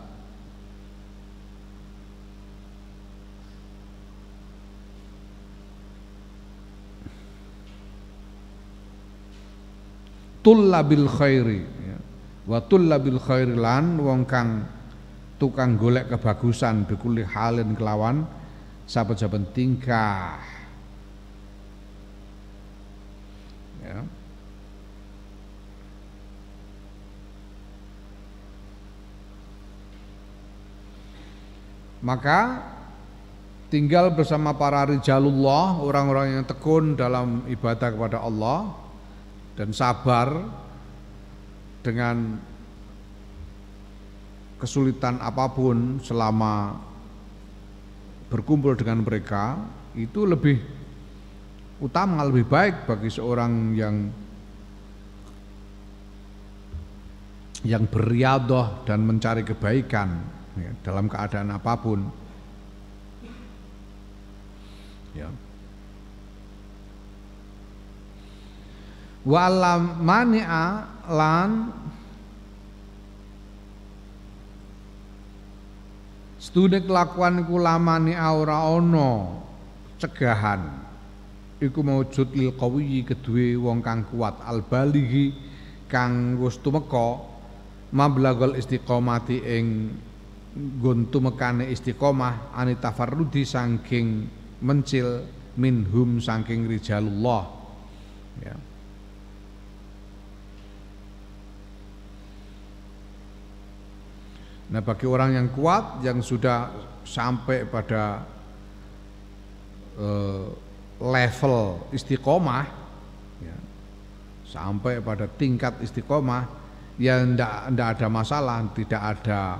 Speaker 1: tullabil khairi ya. Wa tullabil khairi lan wong kang tukang golek kebagusan bikuli halin kelawan saben-saben tingkah ya. Maka tinggal bersama para rijalullah, orang-orang yang tekun dalam ibadah kepada Allah dan sabar dengan kesulitan apapun selama berkumpul dengan mereka itu lebih utama, lebih baik bagi seorang yang beriadah dan mencari kebaikan ya, dalam keadaan apapun ya. Wa lam mani'a lan studi kelakuan iku lamani ora ana cegahan iku maujud lil qawiyyi kedue wong kang kuat al balighi kang wis tumeka mablagul istiqomati ing nggon tumekane istiqomah anita farrudi saking mencil minhum saking rijalullah ya. Nah bagi orang yang kuat yang sudah sampai pada level istiqomah ya, sampai pada tingkat istiqomah ya ndak ada masalah, tidak ada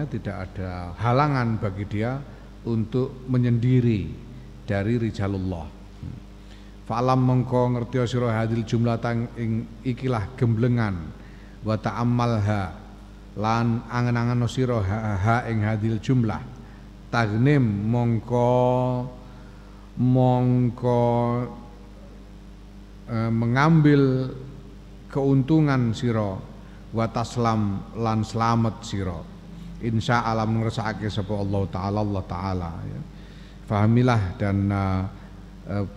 Speaker 1: tidak ada halangan bagi dia untuk menyendiri dari rijalullah. Fa'lam mongko ngerti sira hadil jumlah ing ikilah gemblengan wa ta'ammalha lan angen-angen sira ha ing hadil jumlah tagnim mongko mengambil keuntungan sira wa taslam lan selamat sira insya Allah ngersakake sapa Allah taala ya. Fahamilah dan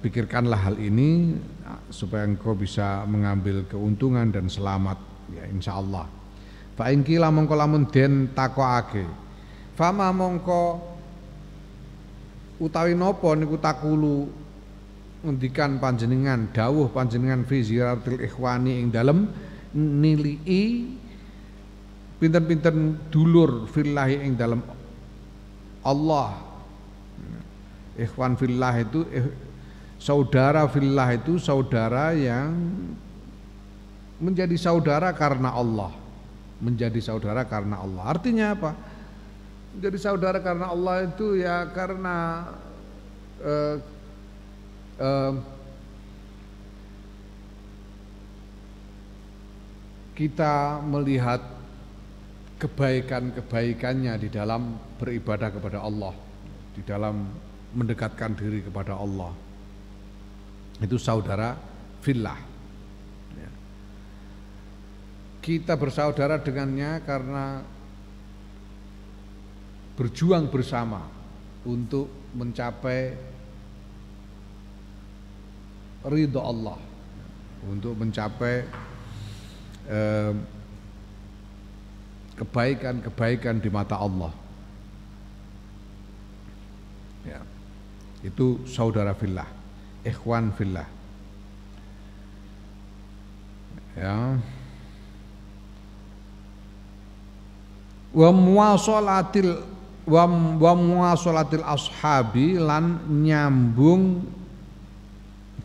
Speaker 1: pikirkanlah hal ini supaya engkau bisa mengambil keuntungan dan selamat ya insyaallah. Fa in kila mongko lamun den takokake fama mongko utawi napa niku takulu ngendikan panjenengan dawuh panjenengan fi ziyaratil ikhwani ing dalem nilii pinten-pinten dulur fillahi ing dalem Allah. Ikhwan fillah itu saudara fillah itu saudara yang menjadi saudara karena Allah. Menjadi saudara karena Allah. Artinya apa? Menjadi saudara karena Allah itu ya karena kita melihat kebaikan-kebaikannya di dalam beribadah kepada Allah, di dalam mendekatkan diri kepada Allah. Itu saudara fillah. Kita bersaudara dengannya karena berjuang bersama untuk mencapai ridho Allah, untuk mencapai kebaikan-kebaikan di mata Allah. Ya, itu saudara fillah, ikhwan fillah. Ya. Wa muwasalatil ashabi lan nyambung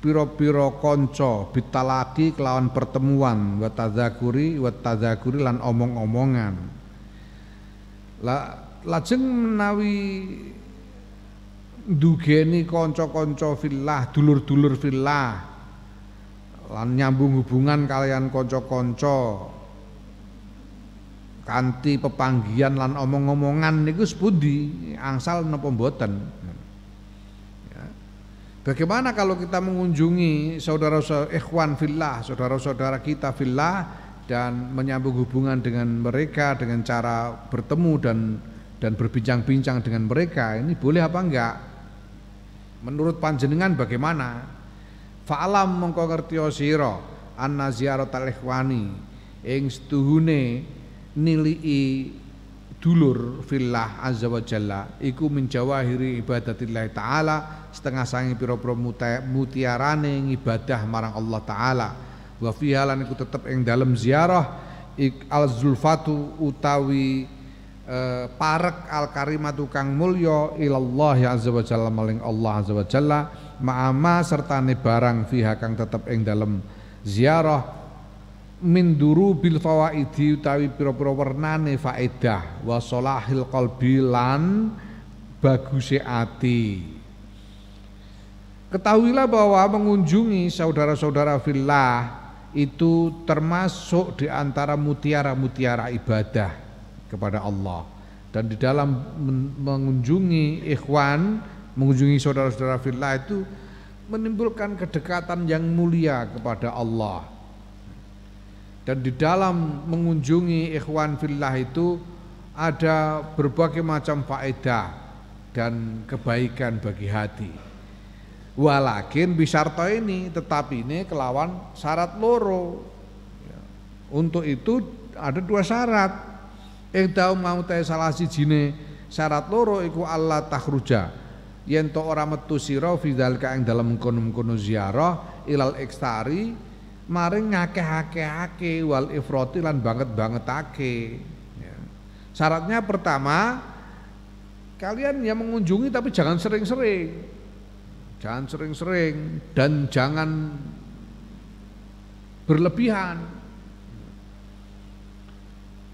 Speaker 1: pira-pira kanca bitalaki kelawan pertemuan wa tadzakuri lan omong-omongan. Lajeng menawi ndugeni kanca-kanca fillah, dulur-dulur fillah lan nyambung hubungan kalian kanca-kanca kanthi pepanggihan lan omong-omongan niku sepundi angsal napa mboten. Ya. Bagaimana kalau kita mengunjungi saudara-saudara ikhwan fillah, saudara-saudara kita fillah dan menyambung hubungan dengan mereka dengan cara bertemu dan berbincang-bincang dengan mereka, ini boleh apa enggak? Menurut panjenengan bagaimana? Fa'alam mongko ngertiya sira anna ziyaratal ikhwani ing setuhune nilii dulur fillah azza wa jalla iku min jawahiri ibadatillah taala setengah sangi pira-pira mutiarane ibadah marang Allah taala wa fiha lan iku tetep ing dalem ziarah al zulfatu utawi parek al karimatu kang mulya ilallah azza wa jalla maring Allah azza wa jalla ma'ama sertane barang fiha kang tetep ing dalem ziarah min durubil fawaidi utawi pira-pira wernane faedah wa salahil qalbi lan baguse ati. Ketahuilah bahwa mengunjungi saudara-saudara fillah itu termasuk di antara mutiara-mutiara ibadah kepada Allah. Dan di dalam mengunjungi ikhwan, mengunjungi saudara-saudara fillah itu menimbulkan kedekatan yang mulia kepada Allah. Dan di dalam mengunjungi ikhwan fillah itu ada berbagai macam faedah dan kebaikan bagi hati. Walakin bisyarto ini, tetapi ini kelawan syarat loro. Ya. Untuk itu ada dua syarat. Tahu mau teh salah sijine syarat loro iku Allah takhruja. Yen to ora metu sira fi dzalika ing dalem kono-kono ziarah ilal ekstari maring ngakeh-akehake wal ifrati lan banget-bangetake. Ya. Syaratnya pertama, kalian yang mengunjungi tapi jangan sering-sering. Jangan sering-sering dan jangan berlebihan.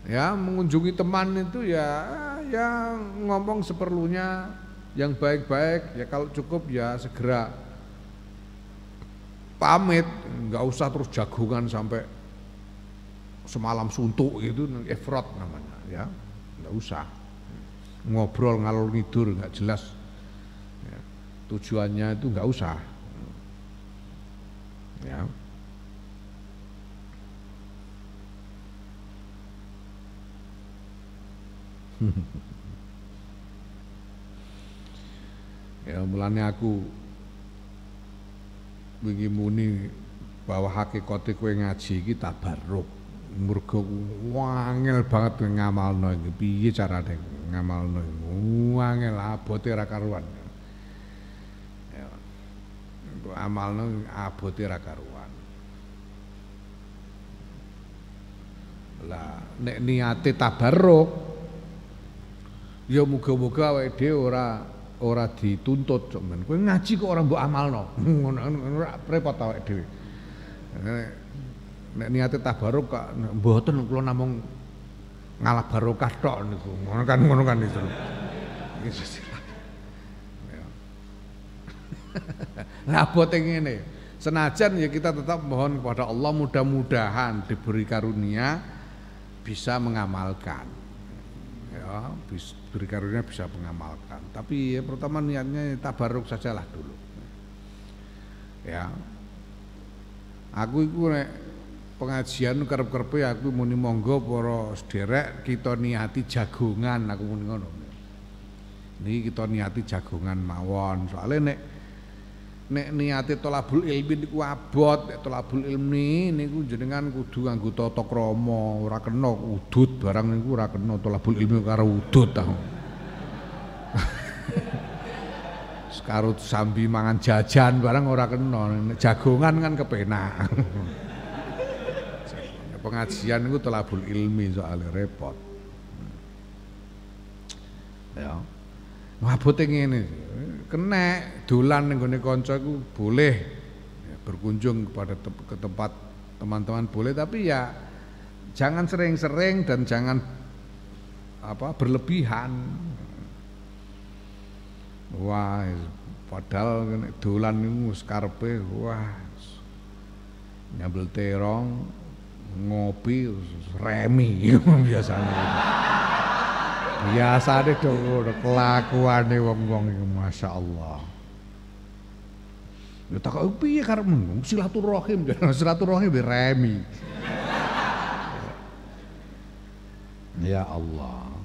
Speaker 1: Ya, mengunjungi teman itu ya ngomong seperlunya, yang baik-baik, ya kalau cukup ya segera pamit, nggak usah terus jagongan sampai semalam suntuk itu, ifrat namanya, ya nggak usah. Ngobrol ngalor ngidur nggak jelas. Tujuannya itu nggak usah, ya. Ya mulane aku wingi muni bahwa hakikate kowe ngaji iki tabarruk. Mergo wangel banget ngamalno iki. Piye carane ngamalno? Wangel abote ra karuan. Amalno abote ra karuan. Lah nek niate tabarruk ya muga-muga awake dhewe ora dituntut men. Kowe ngaji kok ora mbok amalno. Ngono repot awake dhewe. Nek niate tabarruk kok mboten kula namung ngalah barokah tok niku. Ngono kan itu. Nah bote ngene, senajan ya kita tetap mohon kepada Allah mudah-mudahan diberi karunia bisa mengamalkan, ya diberi karunia bisa mengamalkan. Tapi ya, pertama niatnya tabarruk sajalah dulu. Ya, aku itu nek pengajian kerep-kerepe aku muni monggo para sederek kita niati jagongan, aku muni ngono. Niki kita niati jagongan mawon, soalnya nek niate tolabul ilmi niku abot, tolabul ilmi niku jenengan kudu nganggo tata krama, ora kena udut barang niku ora kena tolabul ilmi karo udut ta. Karo sambi mangan jajan barang ora kena, jagongan kan kepenak. Pengajian niku tolabul ilmi soalnya repot. Ya. Ngabote ngene, kena dolan ning gone kanca iku boleh ya, berkunjung ke tempat teman-teman boleh, tapi ya jangan sering-sering dan jangan berlebihan. Wah, padahal dolan niku wis karepe wah nyambel terong, ngopi, remi biasanya. Biasa deh dong kelakuane wong-wong iku masyaallah. Ya tak kok piye karepmu silaturahim remi. Ya Allah.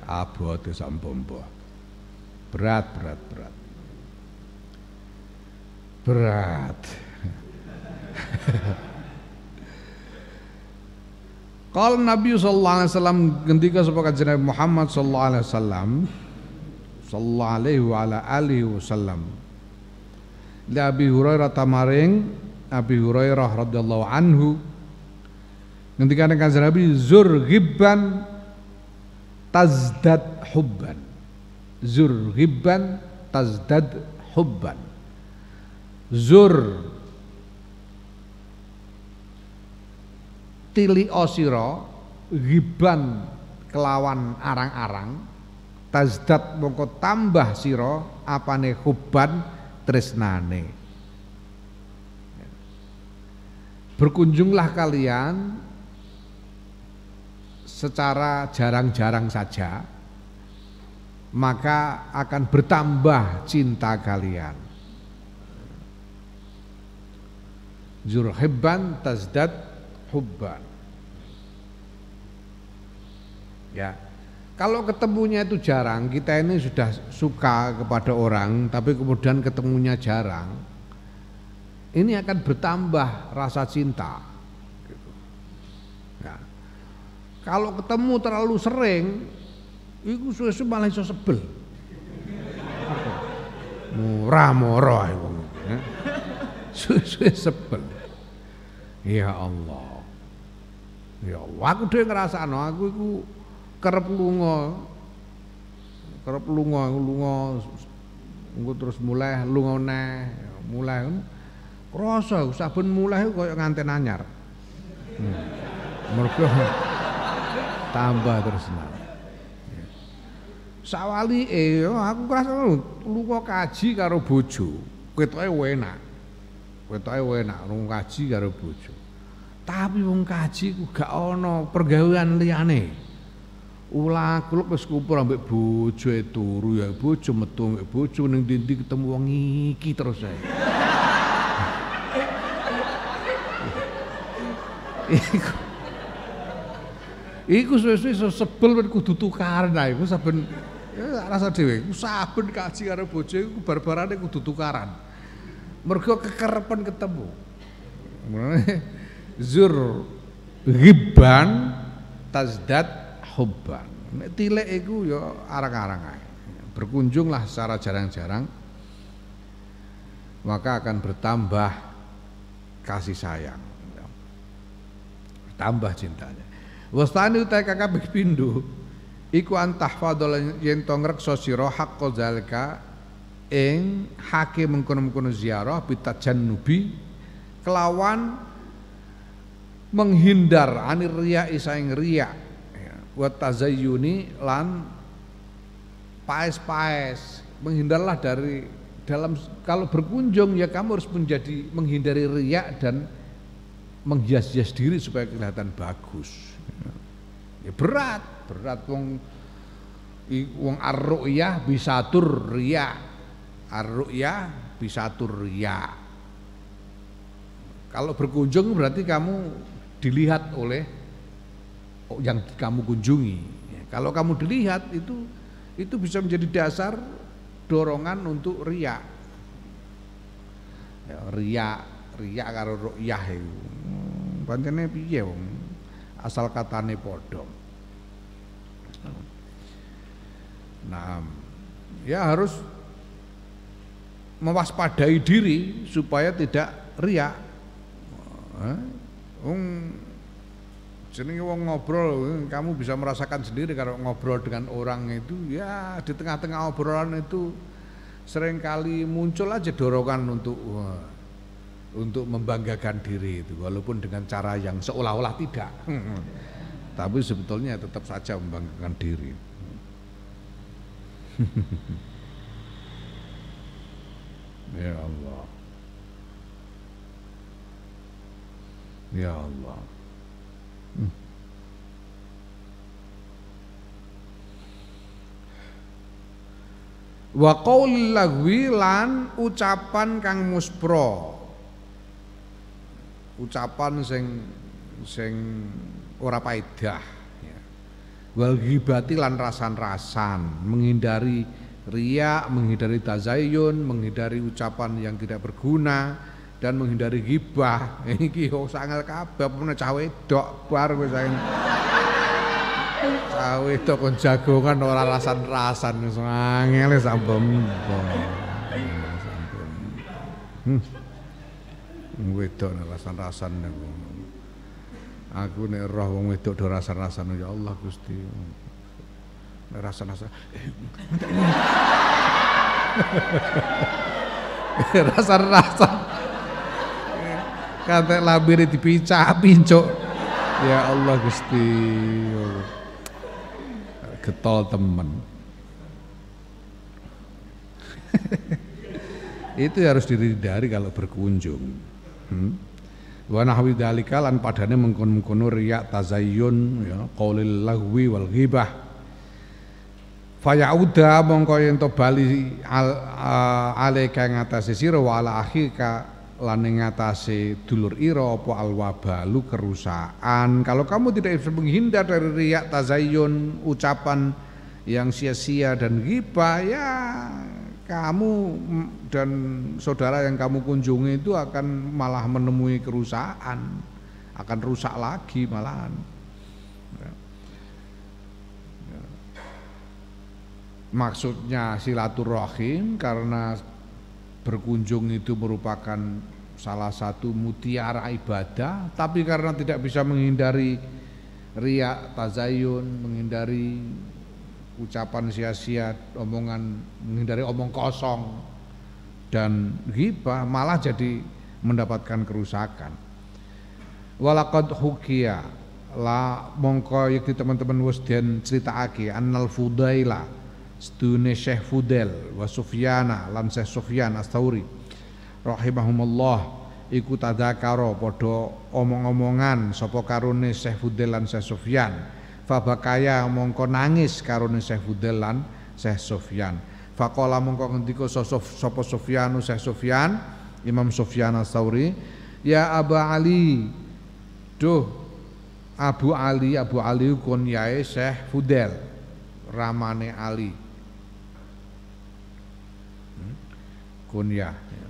Speaker 1: Abote sampombo. Berat. Kalau Nabi sallallahu alaihi wasallam ketika sapa kanjeng Nabi Muhammad sallallahu alaihi wasallam sallallahu alaihi wa ala alihi wasallam li Abi Hurairah tamaring Abi Hurairah radhiyallahu anhu ketika kanjeng Nabi zur ghibban tazdad hubban zur tili osiro giban kelawan arang-arang tazdad mongko tambah siro apane hubban tresnane. Berkunjunglah kalian secara jarang-jarang saja, maka akan bertambah cinta kalian. Zurhibban tazdad hubban. Ya. Kalau ketemunya itu jarang, kita ini sudah suka kepada orang, tapi kemudian ketemunya jarang, ini akan bertambah rasa cinta. Gitu. Ya. Kalau ketemu terlalu sering, itu suwe-suwe malah iso sebel. Murah moro ae wong. Suwe-suwe sebel. Ya Allah. Ya Allah, aku dhewe ngrasakno aku iku kerep lunga engko terus mulai lunga neh, mulai krasa saben mulai koyo nganten anyar. Mergo tambah terus. Sawalike aku ngrasa lunga kaji karo bojo, ketoke enak. Ketoke enak lunga kaji karo bojo. Tapi wong kaji ku gak ana pergawean liyane. Ulak-uluk wis kumpul ambek bojo turu ya bojo metu ambek bojo ning ndi ketemu wong iki terus ae. Iku suwe-suwe iso sebel men kudu tukaran ae iku saben ya rasa dhewe iku saben kaji karo bojo iku bar-barane kudu tukaran. Mergo kekerepen ketemu. Zur ghibban tazdad hubban. Nek tilek iku ya arang-arang ae. Berkunjunglah secara jarang-jarang maka akan bertambah kasih sayang. Tambah cintanya. Wastani utai kakabeh pindho iku antahfadhal yen to ngreksa sira haqqo zalika ing hake mengkono-mengkono ziarah bitajannubi kelawan menghindar anir riya isaing riya wa tazayyuni lan paes-paes, menghindarlah dari dalam kalau berkunjung ya kamu harus menghindari riya dan menghias-hias diri supaya kelihatan bagus. Ya berat wong ar-ru'yah bisatur riya. Ar-ru'yah bisatur riya. Kalau berkunjung berarti kamu dilihat oleh yang kamu kunjungi. Kalau kamu dilihat itu bisa menjadi dasar dorongan untuk riya. Ya, riya karo ru'yah iku. Pancene piye wong? Asal katane padha. Nah, ya harus mewaspadai diri supaya tidak riya. Jenenge wong ngobrol, kamu bisa merasakan sendiri kalau ngobrol dengan orang itu ya di tengah-tengah obrolan itu seringkali muncul aja dorongan untuk membanggakan diri itu walaupun dengan cara yang seolah-olah tidak. Tapi sebetulnya tetap saja membanggakan diri. Ya Allah. Ya Allah. Wa qaulil lagwi lan ucapan kang muspra. Ucapan sing ora paedah ya. Wal ghibati lan rasan-rasan, menghindari riya, menghindari tazayyun, menghindari ucapan yang tidak berguna dan menghindari ghibah. Iki kok sangel kabeh pene cah wedok bar wis cah wedok kon jagongan ora rasan-rasan wis angel sampun. Wedok rasan-rasan niku. Aku nek roh wong wedok do rasan-rasan ya Allah Gusti. Nek rasan-rasan. Rasan-rasan. Kate lambene dipicak-pincuk. Ya Allah Gusti. Getol temen. Itu harus dihindari kalau berkunjung. Wa nahwi dzalika lan padane mengkon-mengkono riya tazayyun ya qaulil lahwi wal ghibah. Fayauda mongko yen to bali alaika ing atase sira wa ala akhika lan ing ngatasé dulur ira apa alwabalu kerusakan. Kalau kamu tidak bisa menghindar dari riak, tazayyun, ucapan yang sia-sia dan ghibah, ya kamu dan saudara yang kamu kunjungi itu akan malah menemui kerusakan, akan rusak lagi malahan. Maksudnya silaturahim karena berkunjung itu merupakan salah satu mutiara ibadah, tapi karena tidak bisa menghindari riya, tazayyun, menghindari ucapan sia-sia, menghindari omong kosong dan ghibah, malah jadi mendapatkan kerusakan. Walaqad hukiya la mongko yakti teman-teman wis den critakake annal Fudaila sedune Syekh Fudail wa Sufyana lan Syekh Sufyan Ats-Tsauri rahimahumullah iku tadzakara padha omong-omongan sapa karone Syekh Fudail lan Syekh Sufyan fabakaya mongko nangis karone Syekh Fudail lan Syekh Sufyan faqala mongko ngendika sapa Sufyan Syekh Sufyan Imam Sufyan Ats-Tsauri ya Aba Ali duh Abu Ali kunyae Syekh Fudail ramane Ali kunyah ya.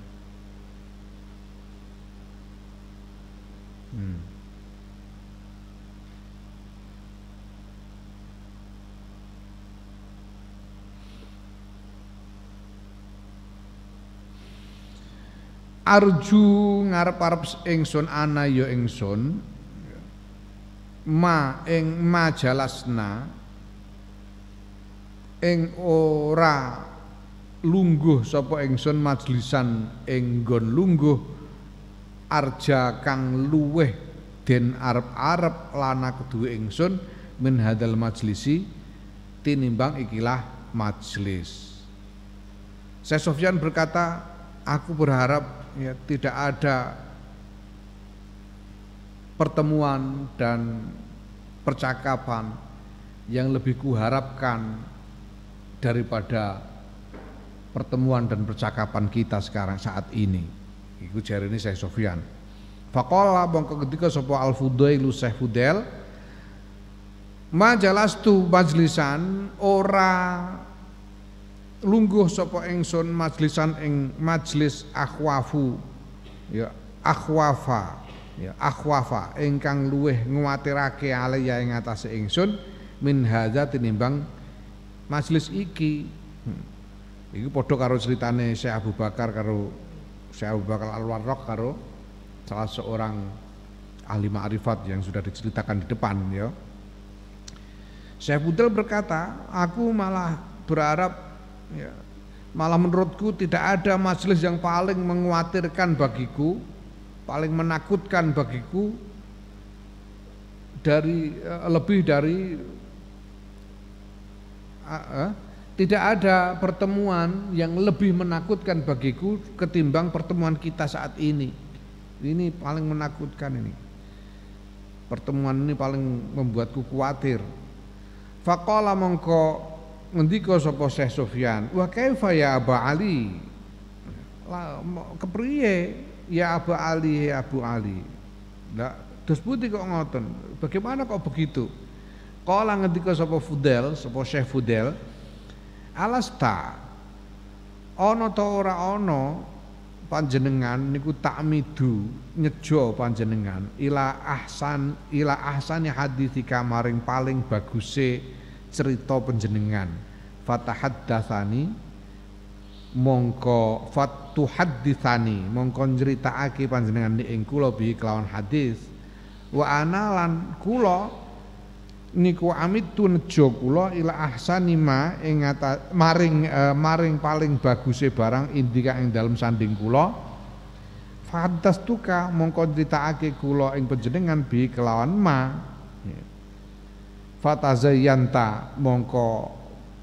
Speaker 1: Arju ngarep-arep ingsun ana ya ingsun ing majalasna ing ora lungguh sapa ingsun majlisan ing nggon lungguh arja kang luweh den arep-arep lana kedue ingsun min hadal majlisi tinimbang ikilah majlis. Syekh Sufyan berkata, aku berharap ya tidak ada pertemuan dan percakapan yang lebih kuharapkan daripada pertemuan dan percakapan kita sekarang saat ini. Iku jarine Syekh Sufyan. Faqala mongko ketika sapa Al-Fudail Syekh Fudail majalastu majlisan ora lungguh sapa ingsun majlisan ing majlis akhwafu ya akhwafa ingkang luweh nguwatirake alaya ing atase ingsun min hadza tinimbang majlis iki. Iki padha karo ceritane Syekh Abu Bakar karo Syekh Abu Bakar Al-Warraq karo salah seorang ahli ma'rifat yang sudah diceritakan di depan ya. Syekh Fudail berkata, aku malah berharap ya, malah menurutku tidak ada majelis yang paling mengkhawatirkan bagiku, paling menakutkan bagiku dari lebih dari tidak ada pertemuan yang lebih menakutkan bagiku ketimbang pertemuan kita saat ini. Ini paling menakutkan ini. Pertemuan ini paling membuatku khawatir. Faqala mongko ngendika sapa Syekh Sufyan, "Wa kaifa ya Aba Ali?" Kepriye ya Aba Ali ya Abu Ali? Lah, terus putih kok ngoten. Bagaimana kok begitu? Qala ngendika sapa Fudail, sapa Syekh Fudail, alasta ana ta ora ana panjenengan niku takmidu nyejo panjenengan ila ahsani haditsika maring paling baguse cerita panjenengan fatahaddatsani mongko fatuhadditsani mongko nyritakake panjenengan ing kula bi kelawan hadis wa ana lan kula niku amitu nejo kula ila ahsani ma ing maring paling baguse barang indika ing dalem sanding kula fadastuka mongko critakake kula ing panjenengan bi kelawan ma fatazayyanta mongko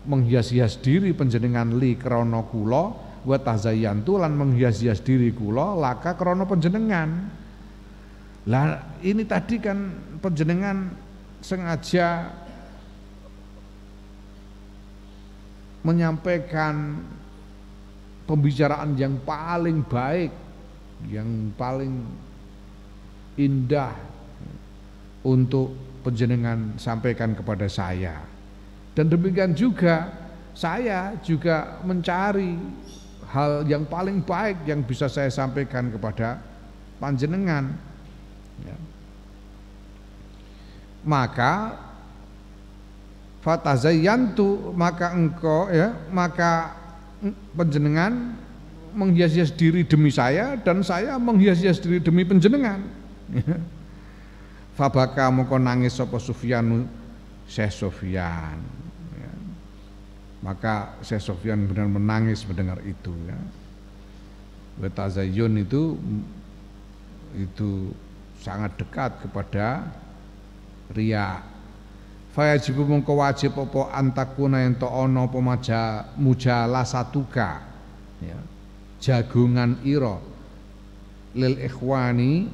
Speaker 1: menghias-hias diri panjenengan li krana kula wa tazayyantu lan menghias-hias diri kula laka krana panjenengan. Lah ini tadi kan panjenengan sengaja menyampaikan pembicaraan yang paling baik yang paling indah untuk panjenengan sampaikan kepada saya. Dan demikian juga saya juga mencari hal yang paling baik yang bisa saya sampaikan kepada panjenengan. Ya. Maka fatazayyantu, maka engkau ya, maka panjenengan menghias-hias diri demi saya dan saya menghias-hias diri demi panjenengan. Ya. Fabaka moko nangis sapa Sufyan, Syekh Sufyan. Ya. Maka Syekh Sufyan benar menangis mendengar itu ya. Watazayyun itu sangat dekat kepada riya. Fayajibu mongko wajib apa antakuna ento ana apa mujalasatuka ya, jagungan ira lil ikhwani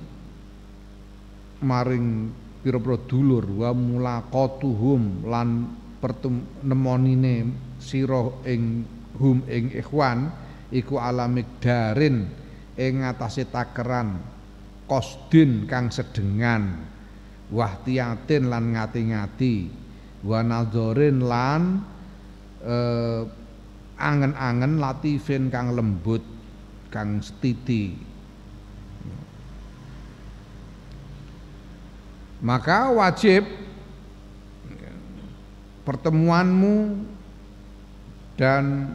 Speaker 1: maring pira-pira dulur wa mulaqatuhum lan nemonine sira ing hum ing ikhwan iku ala migdarin ing ngatasé takeran qasdin kang sedengan wahtiyatin lan ngati-ngati wa nadzorin lan angen-angen latifin kang lembut kang setiti. Maka wajib pertemuanmu dan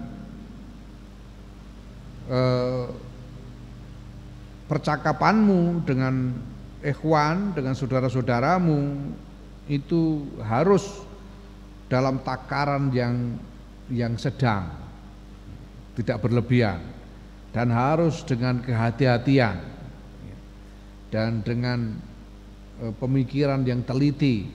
Speaker 1: percakapanmu dengan ikhwan, dengan saudara-saudaramu itu harus dalam takaran yang sedang, tidak berlebihan, dan harus dengan kehati-hatian dan dengan pemikiran yang teliti.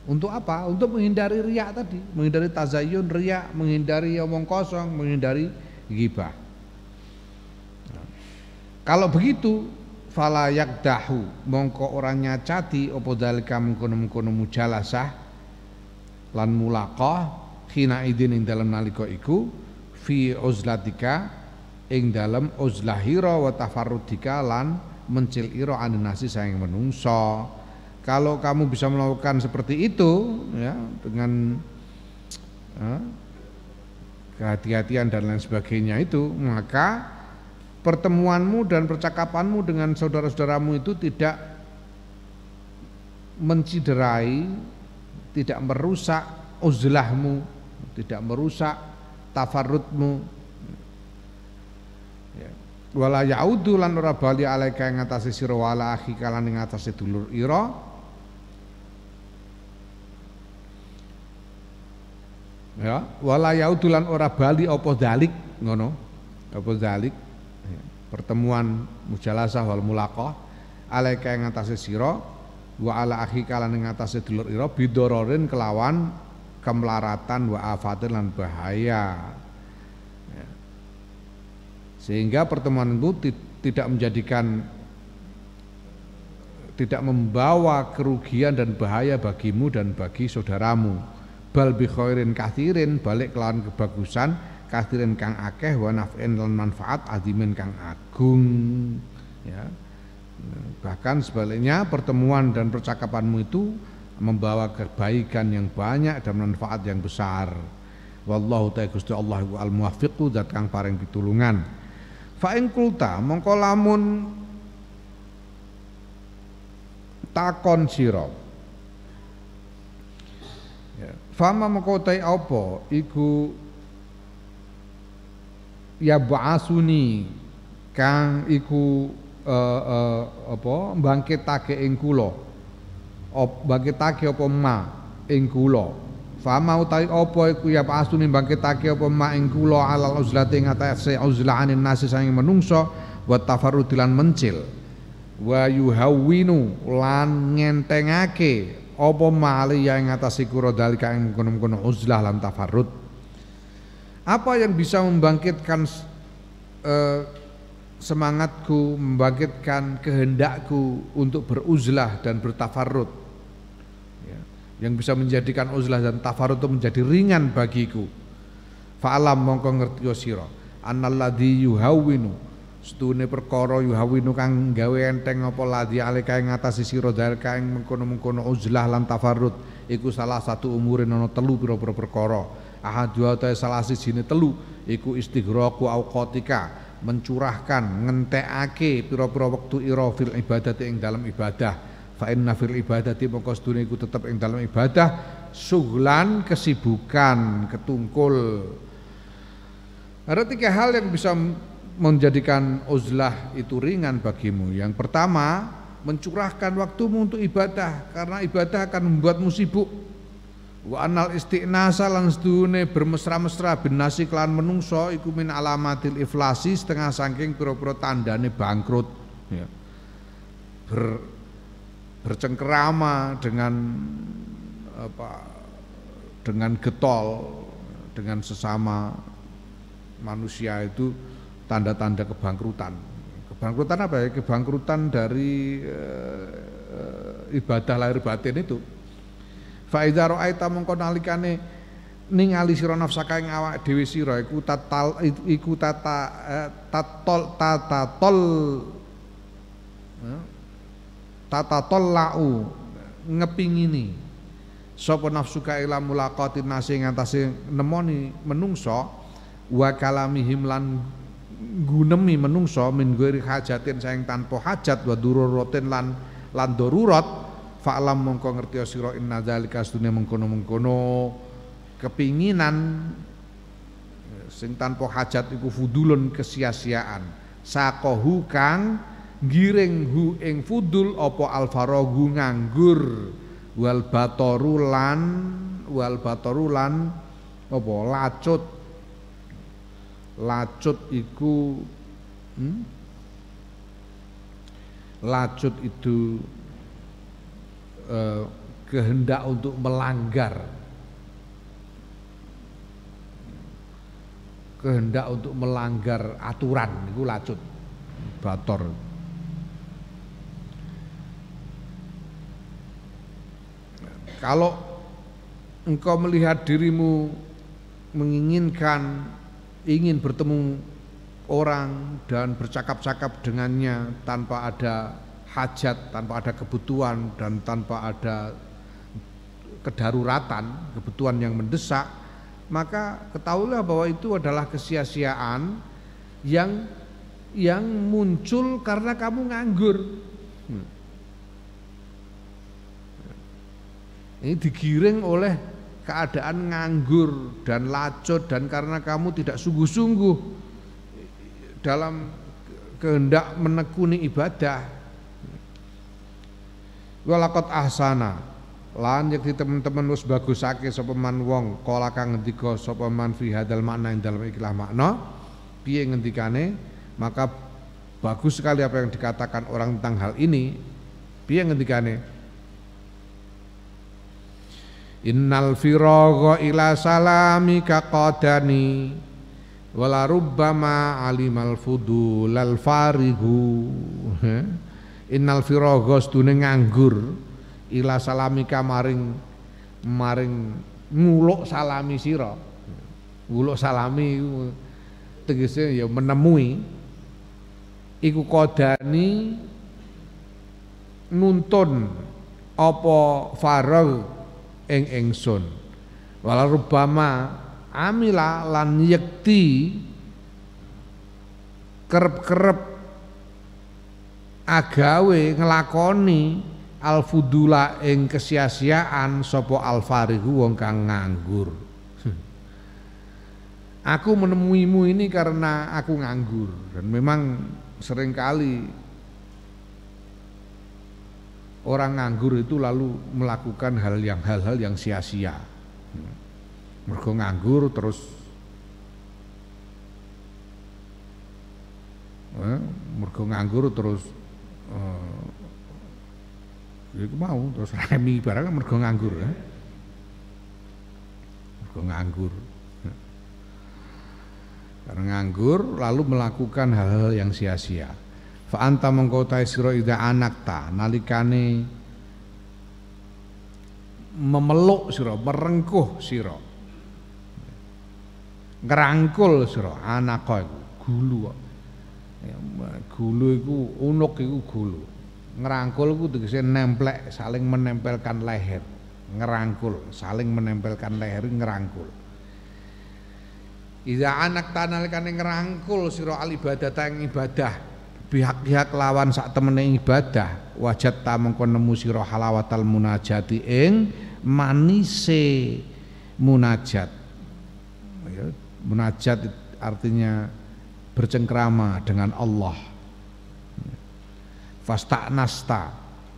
Speaker 1: Untuk apa? Untuk menghindari riya tadi, menghindari tazayyun, riya, menghindari omong kosong, menghindari ghibah. Kalau begitu fala yakdahu mongko orang nyacati apa dalika mengkono-mengkono mujalasah lan mulaqah khina idin ing dalam nalika iku fi uzlatika ing dalam uzlahira wa tafarrudika lan mencil ira anenasi sayang menungso. Kalau kamu bisa melakukan seperti itu ya, dengan kehati-hatian dan lain sebagainya itu, maka pertemuanmu dan percakapanmu dengan saudara-saudaramu itu tidak menciderai, tidak merusak uzlahmu, tidak merusak tafarrudmu. Ya. Wala yaudu lan ora bali alaika ing atase sira wala akhi kalan ing atase dulur ira. Ya, wala yaudu lan ora bali apa dalik ngono. Apa dalik? Pertemuan mujalasah wal mulaqah alaika ing atase sira wa ala akhi kalan ing atase dulur ira bidororin kelawan kemelaratan wa afatin lan bahaya ya. Sehingga pertemuan itu tidak membawa kerugian dan bahaya bagimu dan bagi saudaramu. Bal bi khairin kathirin, balik kelawan kebagusan kathirin kang akeh wa naf'in lan manfaat azimin kang agung ya. Bahkan sebaliknya pertemuan dan percakapanmu itu membawa kebaikan yang banyak dan manfaat yang besar. Wallahu ta'ala Gusti Allah al muwaffiqu zat kang paring pitulungan. Fa in qulta mongko lamun takon sira ya, fama mongko ta apa iku ya ba'asuni kang iku bangkitake ing kula bangkitake apa ma ing kula fama utawi apa iku ya ba'asuni bangkitake apa ma ing kula alal uzlati ing atase uzlaanin nasi saking menungso wa tafarrudilan mencil wa yuhawwinu lan ngentengake apa ma aliya ing atase kura dalika ing kono-kono uzlah lan tafarrud. Apa yang bisa membangkitkan semangatku, membangkitkan kehendakku untuk beruzlah dan bertafarrud ya, yang bisa menjadikan uzlah dan tafarrud itu menjadi ringan bagiku. Fa'alam mongko ngerti sira annalladzi yuhawwinu Setune perkara yuhawinu kang gawe enteng apa ladhi alika ing ngatasi sira dalika ing mengkono-mengkono uzlah lan tafarrud iku salah satu umurin ana telu pira-pira perkara. Ahadu ta salah sijine telu iku istighraqu auqatika mencurahkan ngentekake pira-pira wektu ira fil ibadati ing dalam ibadah. Fa inna fil ibadati mongko sedune iku tetep ing dalam ibadah sughlan kesibukan ketungkul. Ada 3 hal yang bisa menjadikan uzlah itu ringan bagimu. Yang pertama, mencurahkan waktumu untuk ibadah, karena ibadah akan membuatmu sibuk. Wa anal isti'nasa lan sedune bermesra-mesra bin nasi kelan menungso iku min alamatil iflasi setengah saking pira-pira tandane bangkrut ya. Bercengkerama dengan getol dengan sesama manusia itu tanda-tanda kebangkrutan. Kebangkrutan apa ya? Kebangkrutan dari ibadah lahir batin itu. Fa idza ra'aita mongko nalikane ningali sira nafsaka ing awak dhewe sira iku tatatol lau ngepingini sapa nafsuka ila mulaqatin nasi ngantase nemoni menungso wa kalamihim lan gunemi menungso min ghairi hajatin saing tanpa hajat wa dururatin lan darurat fa'lam mongko ngerti sira inna dzalika sedune mengkono-mengkono kepinginan sing tanpa hajat iku fudulun kesia-siaan saqahu kang giring hu ing fudul apa alfaragu nganggur wal bataru lan apa lacut iku lacut itu kehendak untuk melanggar, aturan itu lacut bator. Kalau engkau melihat dirimu ingin bertemu orang dan bercakap-cakap dengannya tanpa ada hajat, tanpa ada kebutuhan dan tanpa ada kedaruratan, kebutuhan yang mendesak, maka ketahuilah bahwa itu adalah kesia-siaan yang muncul karena kamu nganggur. Ini digiring oleh keadaan nganggur dan lacut dan karena kamu tidak sungguh-sungguh dalam kehendak menekuni ibadah. Walaqad ahsana lan yakti teman-teman wis bagusake sapa man wong kala kang ngendika sapa man fi hadal makna ing dalem ikilah makna piye ngendikane maka bagus sekali apa yang dikatakan orang tentang hal ini. Piye ngendikane innal firagha ila salamika qadani wala rubbama alimal fudul al farihu. Innal firagha sedune nganggur ila salamika maring nguluk salami sira. Nguluk salami tegese ya menemui iku qadani nuntun apa faragh ing ingsun. Wala rubbama amila lan yekti kerep-kerep agawe ngelakoni al-fudula ing kesia-siaan sapa al-farihu wong kang nganggur. Aku menemuimu ini karena aku nganggur dan memang seringkali orang nganggur itu lalu melakukan hal-hal yang sia-sia. Mergo nganggur terus iku mau terus remi barang mergo nganggur ya. Mergo nganggur. Karena nganggur lalu melakukan hal-hal yang sia-sia. Fa anta mengko ta sira ida anakta nalikane memeluk sira, merengkuh sira. Ngerangkul sira anaka iku gulu. Ya, gulu iku unuk iku gulu. Ngerangkul iku tegese nemplek, saling menempelkan leher. Ngerangkul, saling menempelkan leher ngerangkul. Iza anak tanalikane ngerangkul sira al ibadah ing ibadah. Pihak-pihak lawan sak temene ibadah, wajat ta mengko nemu sira halawatal munajati ing manise munajat. Ya, munajat artinya bercengkrama dengan Allah. Fasta'nasta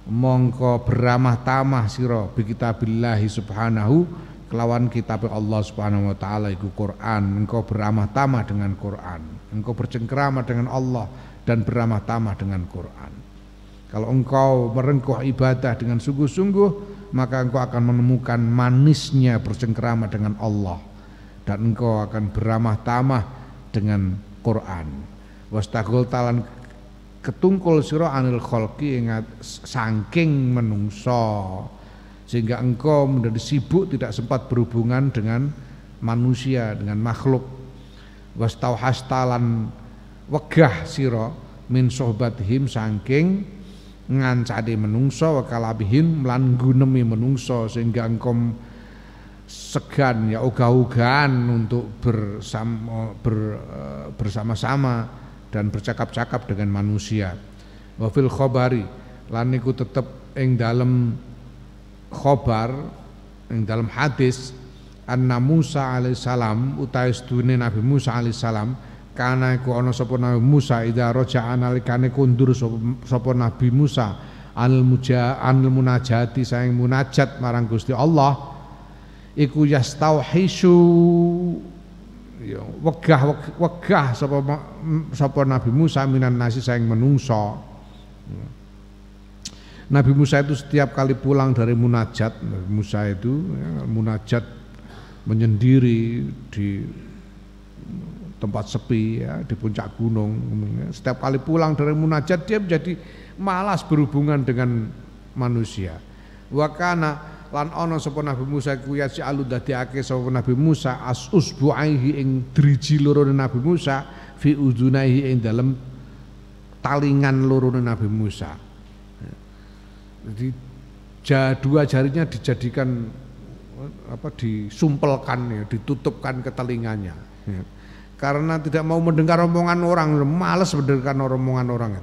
Speaker 1: mongko beramah tamah sira bi kitabillahi subhanahu kelawan kitab Allah subhanahu wa ta'ala iku Quran. Engkau beramah tamah dengan Quran, engkau bercengkrama dengan Allah dan beramah tamah dengan Quran. Kalau engkau merengkuh ibadah dengan sungguh-sungguh, maka engkau akan menemukan manisnya bercengkrama dengan Allah, dan engkau akan beramah tamah dengan Quran. Wastagol talan ketungkul sira anil khalqi ingat saking menungso, sehingga engkau menjadi sibuk tidak sempat berhubungan dengan manusia, dengan makhluk. Wastauhastalan wegah sira min sohbatihim saking ngancade menungso, wakalabihim lan gunemi menungso, sehingga engkau segan ya ogah-ogahan untuk bersama-sama dan bercakap-cakap dengan manusia. Wa fil khabari lan niku tetep ing dalem khabar, ing dalem hadis, anna Musa alaihissalam utawi sedune Nabi Musa alaihissalam kana iku ana sapa Nabi Musa idza raja'a nalikane kundur sapa Nabi Musa anil munajati saing munajat marang Gusti Allah iku yastauhisu ya wegah sapa Nabi Musa minan nasi saing menungso. Nabi Musa itu setiap kali pulang dari munajat, Nabi Musa itu ya, munajat menyendiri di tempat sepi ya, di puncak gunung. Setiap kali pulang dari munajat dia menjadi malas berhubungan dengan manusia. Wa kana lan ana sapa Nabi Musa ku ya alu dadiake sapa Nabi Musa as usbuaihi ing driji lorone Nabi Musa fi udunaihi ing dalem talingan lorone Nabi Musa. Jadi dua jarinya dijadikan disumpelkan ya, ditutupkan ke telinganya ya. Karena tidak mau mendengar omongan orang, malas mendengar omongan orang.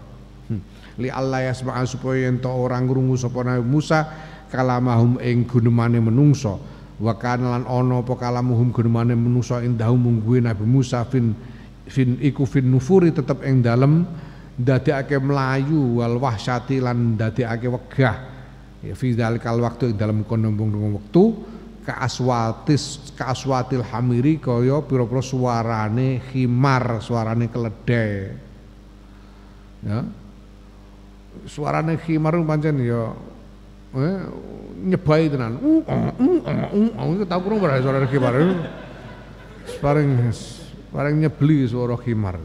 Speaker 1: Li Allah yasma'a supaya ento orang krungu sapa Nabi Musa kalamahum ing gunemane menungso. Wa kana lan ana apa kalamuhum gunemane menungso indahum mungguwe Nabi Musa fin nufuri tetep ing dalem ndadekake mlayu wal wahsyati lan ndadekake wegah ya fi zalikal waktu ing dalem kono wektu kaaswatil hamiri kaya pira-pira suarane khimar, suarane keledai ya. Suarane khimar pancen ya nyebai tenan. Aku tau krungu ora suara khimar. Paling nyebli suara khimar.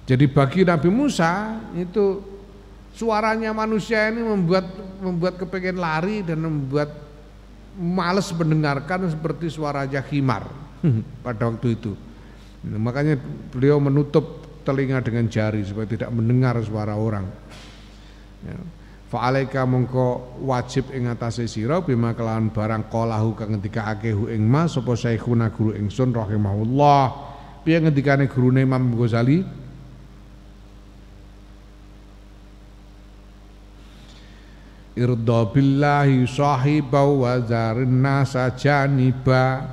Speaker 1: Jadi bagi Nabi Musa itu suaranya manusia ini membuat kepengen lari dan membuat malas mendengarkan seperti suaranya khimar pada waktu itu. Makanya beliau menutup telinga dengan jari supaya tidak mendengar suara orang. Ya. Fa'alaika mongko wajib ing atase sira bima kelawan barang qalahu kang ngendikake hu ing ma sapa syekhuna guru ingsun rahimahullah. Piye ngendikane gurune Imam Ghazali? Irda billahi sahibau wa zarin nasa janiba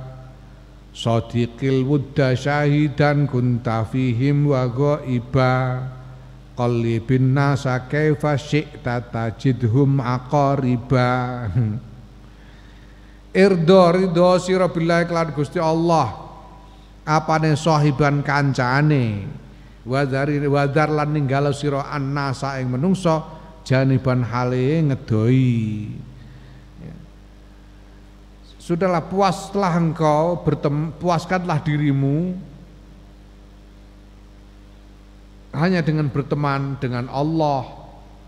Speaker 1: sadiqil wudda syahidan kunta fihim wa ghaiba qalibin nasa kaifa syi'ta tajidhum aqariba. Irda ridho sira billahi kelan Gusti Allah apane sahiban kancane wadar lan ninggalo sira annasa ing menungso janiban hale ngedoi. Sudahlah, puaslah engkau puaskanlah dirimu hanya dengan berteman dengan Allah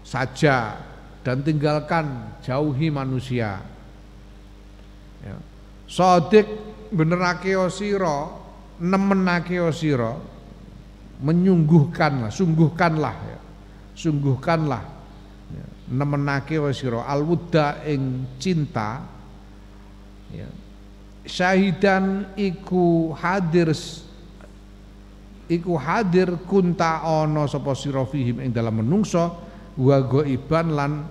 Speaker 1: saja dan tinggalkan jauhi manusia ya. Shadiq benerake sira, nemenake sira, menyungguhkanlah, sungguhkanlah ya. Sungguhkanlah ya. Nemenake sira alwudda ing cinta ya. Syahidan iku hadir kunta ana sapa sira fihim ing dalam menungso wa ghaiban lan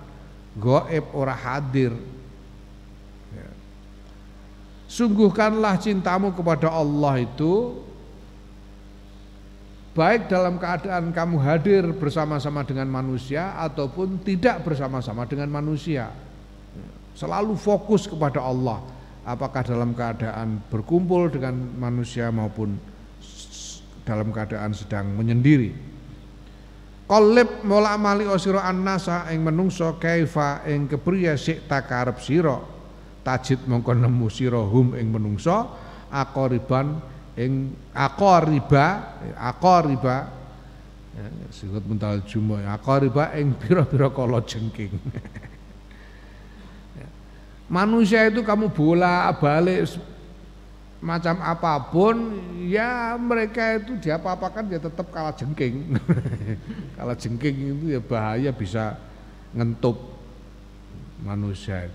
Speaker 1: gaib ora hadir ya. Sungguhkanlah cintamu kepada Allah itu baik dalam keadaan kamu hadir bersama-sama dengan manusia ataupun tidak bersama-sama dengan manusia. Selalu fokus kepada Allah, apakah dalam keadaan berkumpul dengan manusia maupun dalam keadaan sedang menyendiri. Qalib mola mali sira annasa ing menungso kaifa ing kepriye sik takarep sira tajid mongko nemu sira hum ing menungso aqariban ing aqariba ya, sikut mental jumo aqariba ing pira-pira kala jengking. Manusia itu kamu bolak-balik macam apapun ya mereka itu diapa-apakan ya tetap kalah jengking. Kalah jengking itu ya bahaya, bisa ngentup manusia.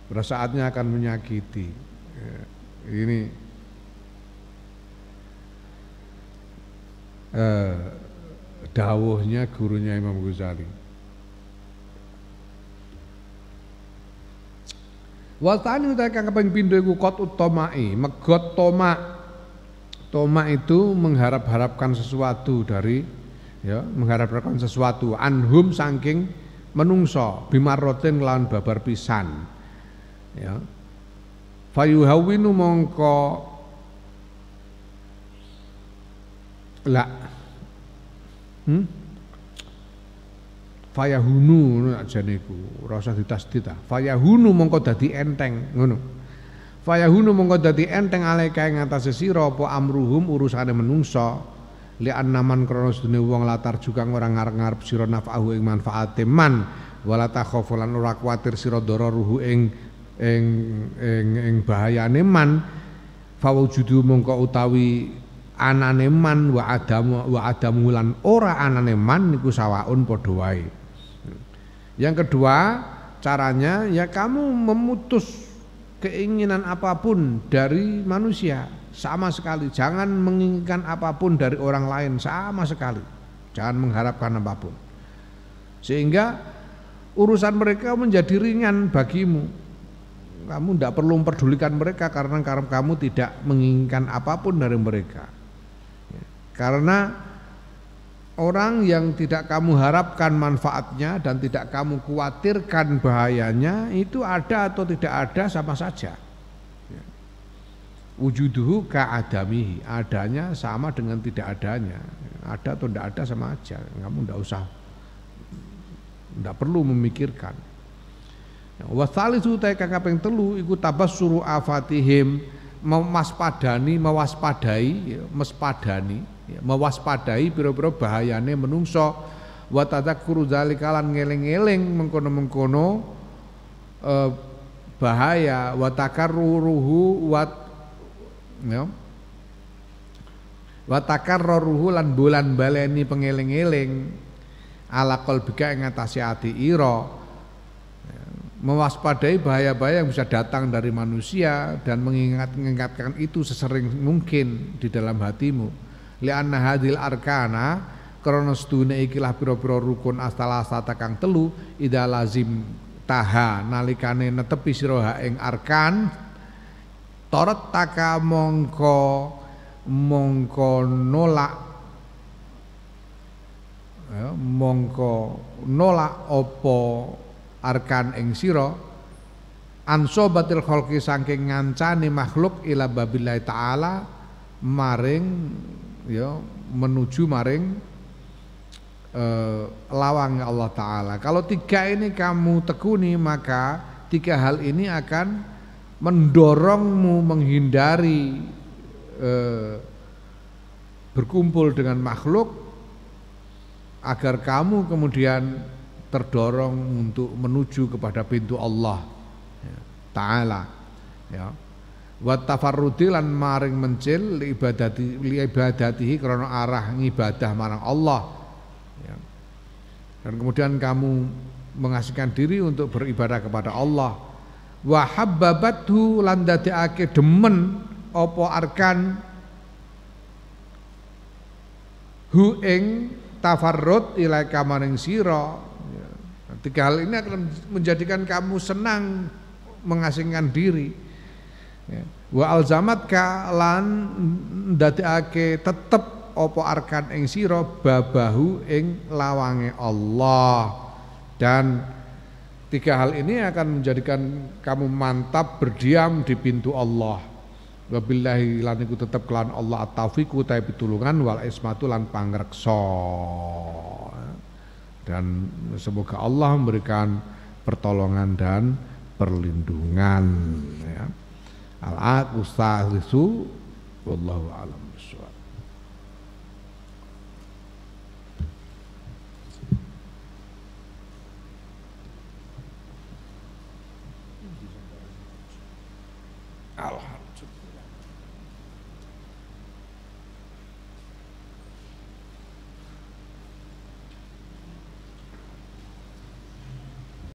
Speaker 1: Pada saatnya akan menyakiti. Ini dawuhnya gurunya Imam Ghazali. Watani utai kang kaping pindho iku qat utamai, megot tomak. Tomak itu mengharap-harapkan sesuatu dari ya, mengharap-harapkan sesuatu anhum saking menungso bimarrotin lawan babar pisan. Ya. Fayuhawinu mongko la Fayahunu ajane iku ora usah ditasdid ta. Fayahunu mongko dadi enteng ngono. Fayahunu mongko dadi enteng alaika ing atase sira apa amruhum urusane menungsa li annaman krana sedune wong latar juga ora ngarep-ngarep sira nafahu ing manfaate man wala takhafulan ora kuwatir sira dararuhu ing bahayane man fawujudu mongko utawi anane man wa adamu lan ora anane man niku sawaun padha wae. Yang kedua caranya ya kamu memutus keinginan apapun dari manusia sama sekali, jangan menginginkan apapun dari orang lain sama sekali, jangan mengharapkan apapun sehingga urusan mereka menjadi ringan bagimu. Kamu tidak perlu memperdulikan mereka karena kamu tidak menginginkan apapun dari mereka. Karena orang yang tidak kamu harapkan manfaatnya dan tidak kamu khawatirkan bahayanya itu ada atau tidak ada sama saja. Wujuduhu ka'adamihi, adanya sama dengan tidak adanya. Ada atau tidak ada sama aja. Kamu tidak perlu memikirkan. Wasalisu ta kang kaping 3 iku tabassuru afatihim, mewaspadai pira-pira bahayane menungso wa tadzakkuru zalika lan ngeling-eling mengkono-mengkono bahaya wa takarruruhu wa takarruruhu lan bulan baleni pengeling-eling ala qalbika ing atase ati ira. Mewaspadai bahaya-bahaya yang bisa datang dari manusia dan mengingatkan itu sesering mungkin di dalam hatimu. Li'anna hadil arkana krana sedune ikilah pira-pira rukun asal-asal kang 3 ida lazim taha nalikane netepi sira ing arkan torot taka mongko nolak ya, mongko nolak apa arkan ing sira ansobatil khalqi saking ngancani makhluk ila babillahi taala maring ya menuju maring lawang Allah taala. Kalau 3 ini kamu tekuni maka 3 hal ini akan mendorongmu menghindari berkumpul dengan makhluk agar kamu kemudian terdorong untuk menuju kepada pintu Allah. taala ya wa tafarrudi lan maring mencil li ibadatihi krana arah ngibadah marang Allah ya. Dan kemudian kamu mengasihkan diri untuk beribadah kepada Allah wa habbabathu lan dadekake demen apa arkan hu ing tafarrud ilaika maring sira ya. Tiga hal ini akan menjadikan kamu senang mengasingkan diri ya. Wa alzamatka lan ndadekake tetep apa arkan ing sira babahu ing lawange Allah. Dan tiga hal ini akan menjadikan kamu mantap berdiam di pintu Allah. Wabillahi lan iku tetep kelan Allah at-taufiqu ta pitulungan wal ismatu lan pangreksa. Dan semoga Allah memberikan pertolongan dan perlindungan ya. Al-aqu wallahu a'lam bishawab.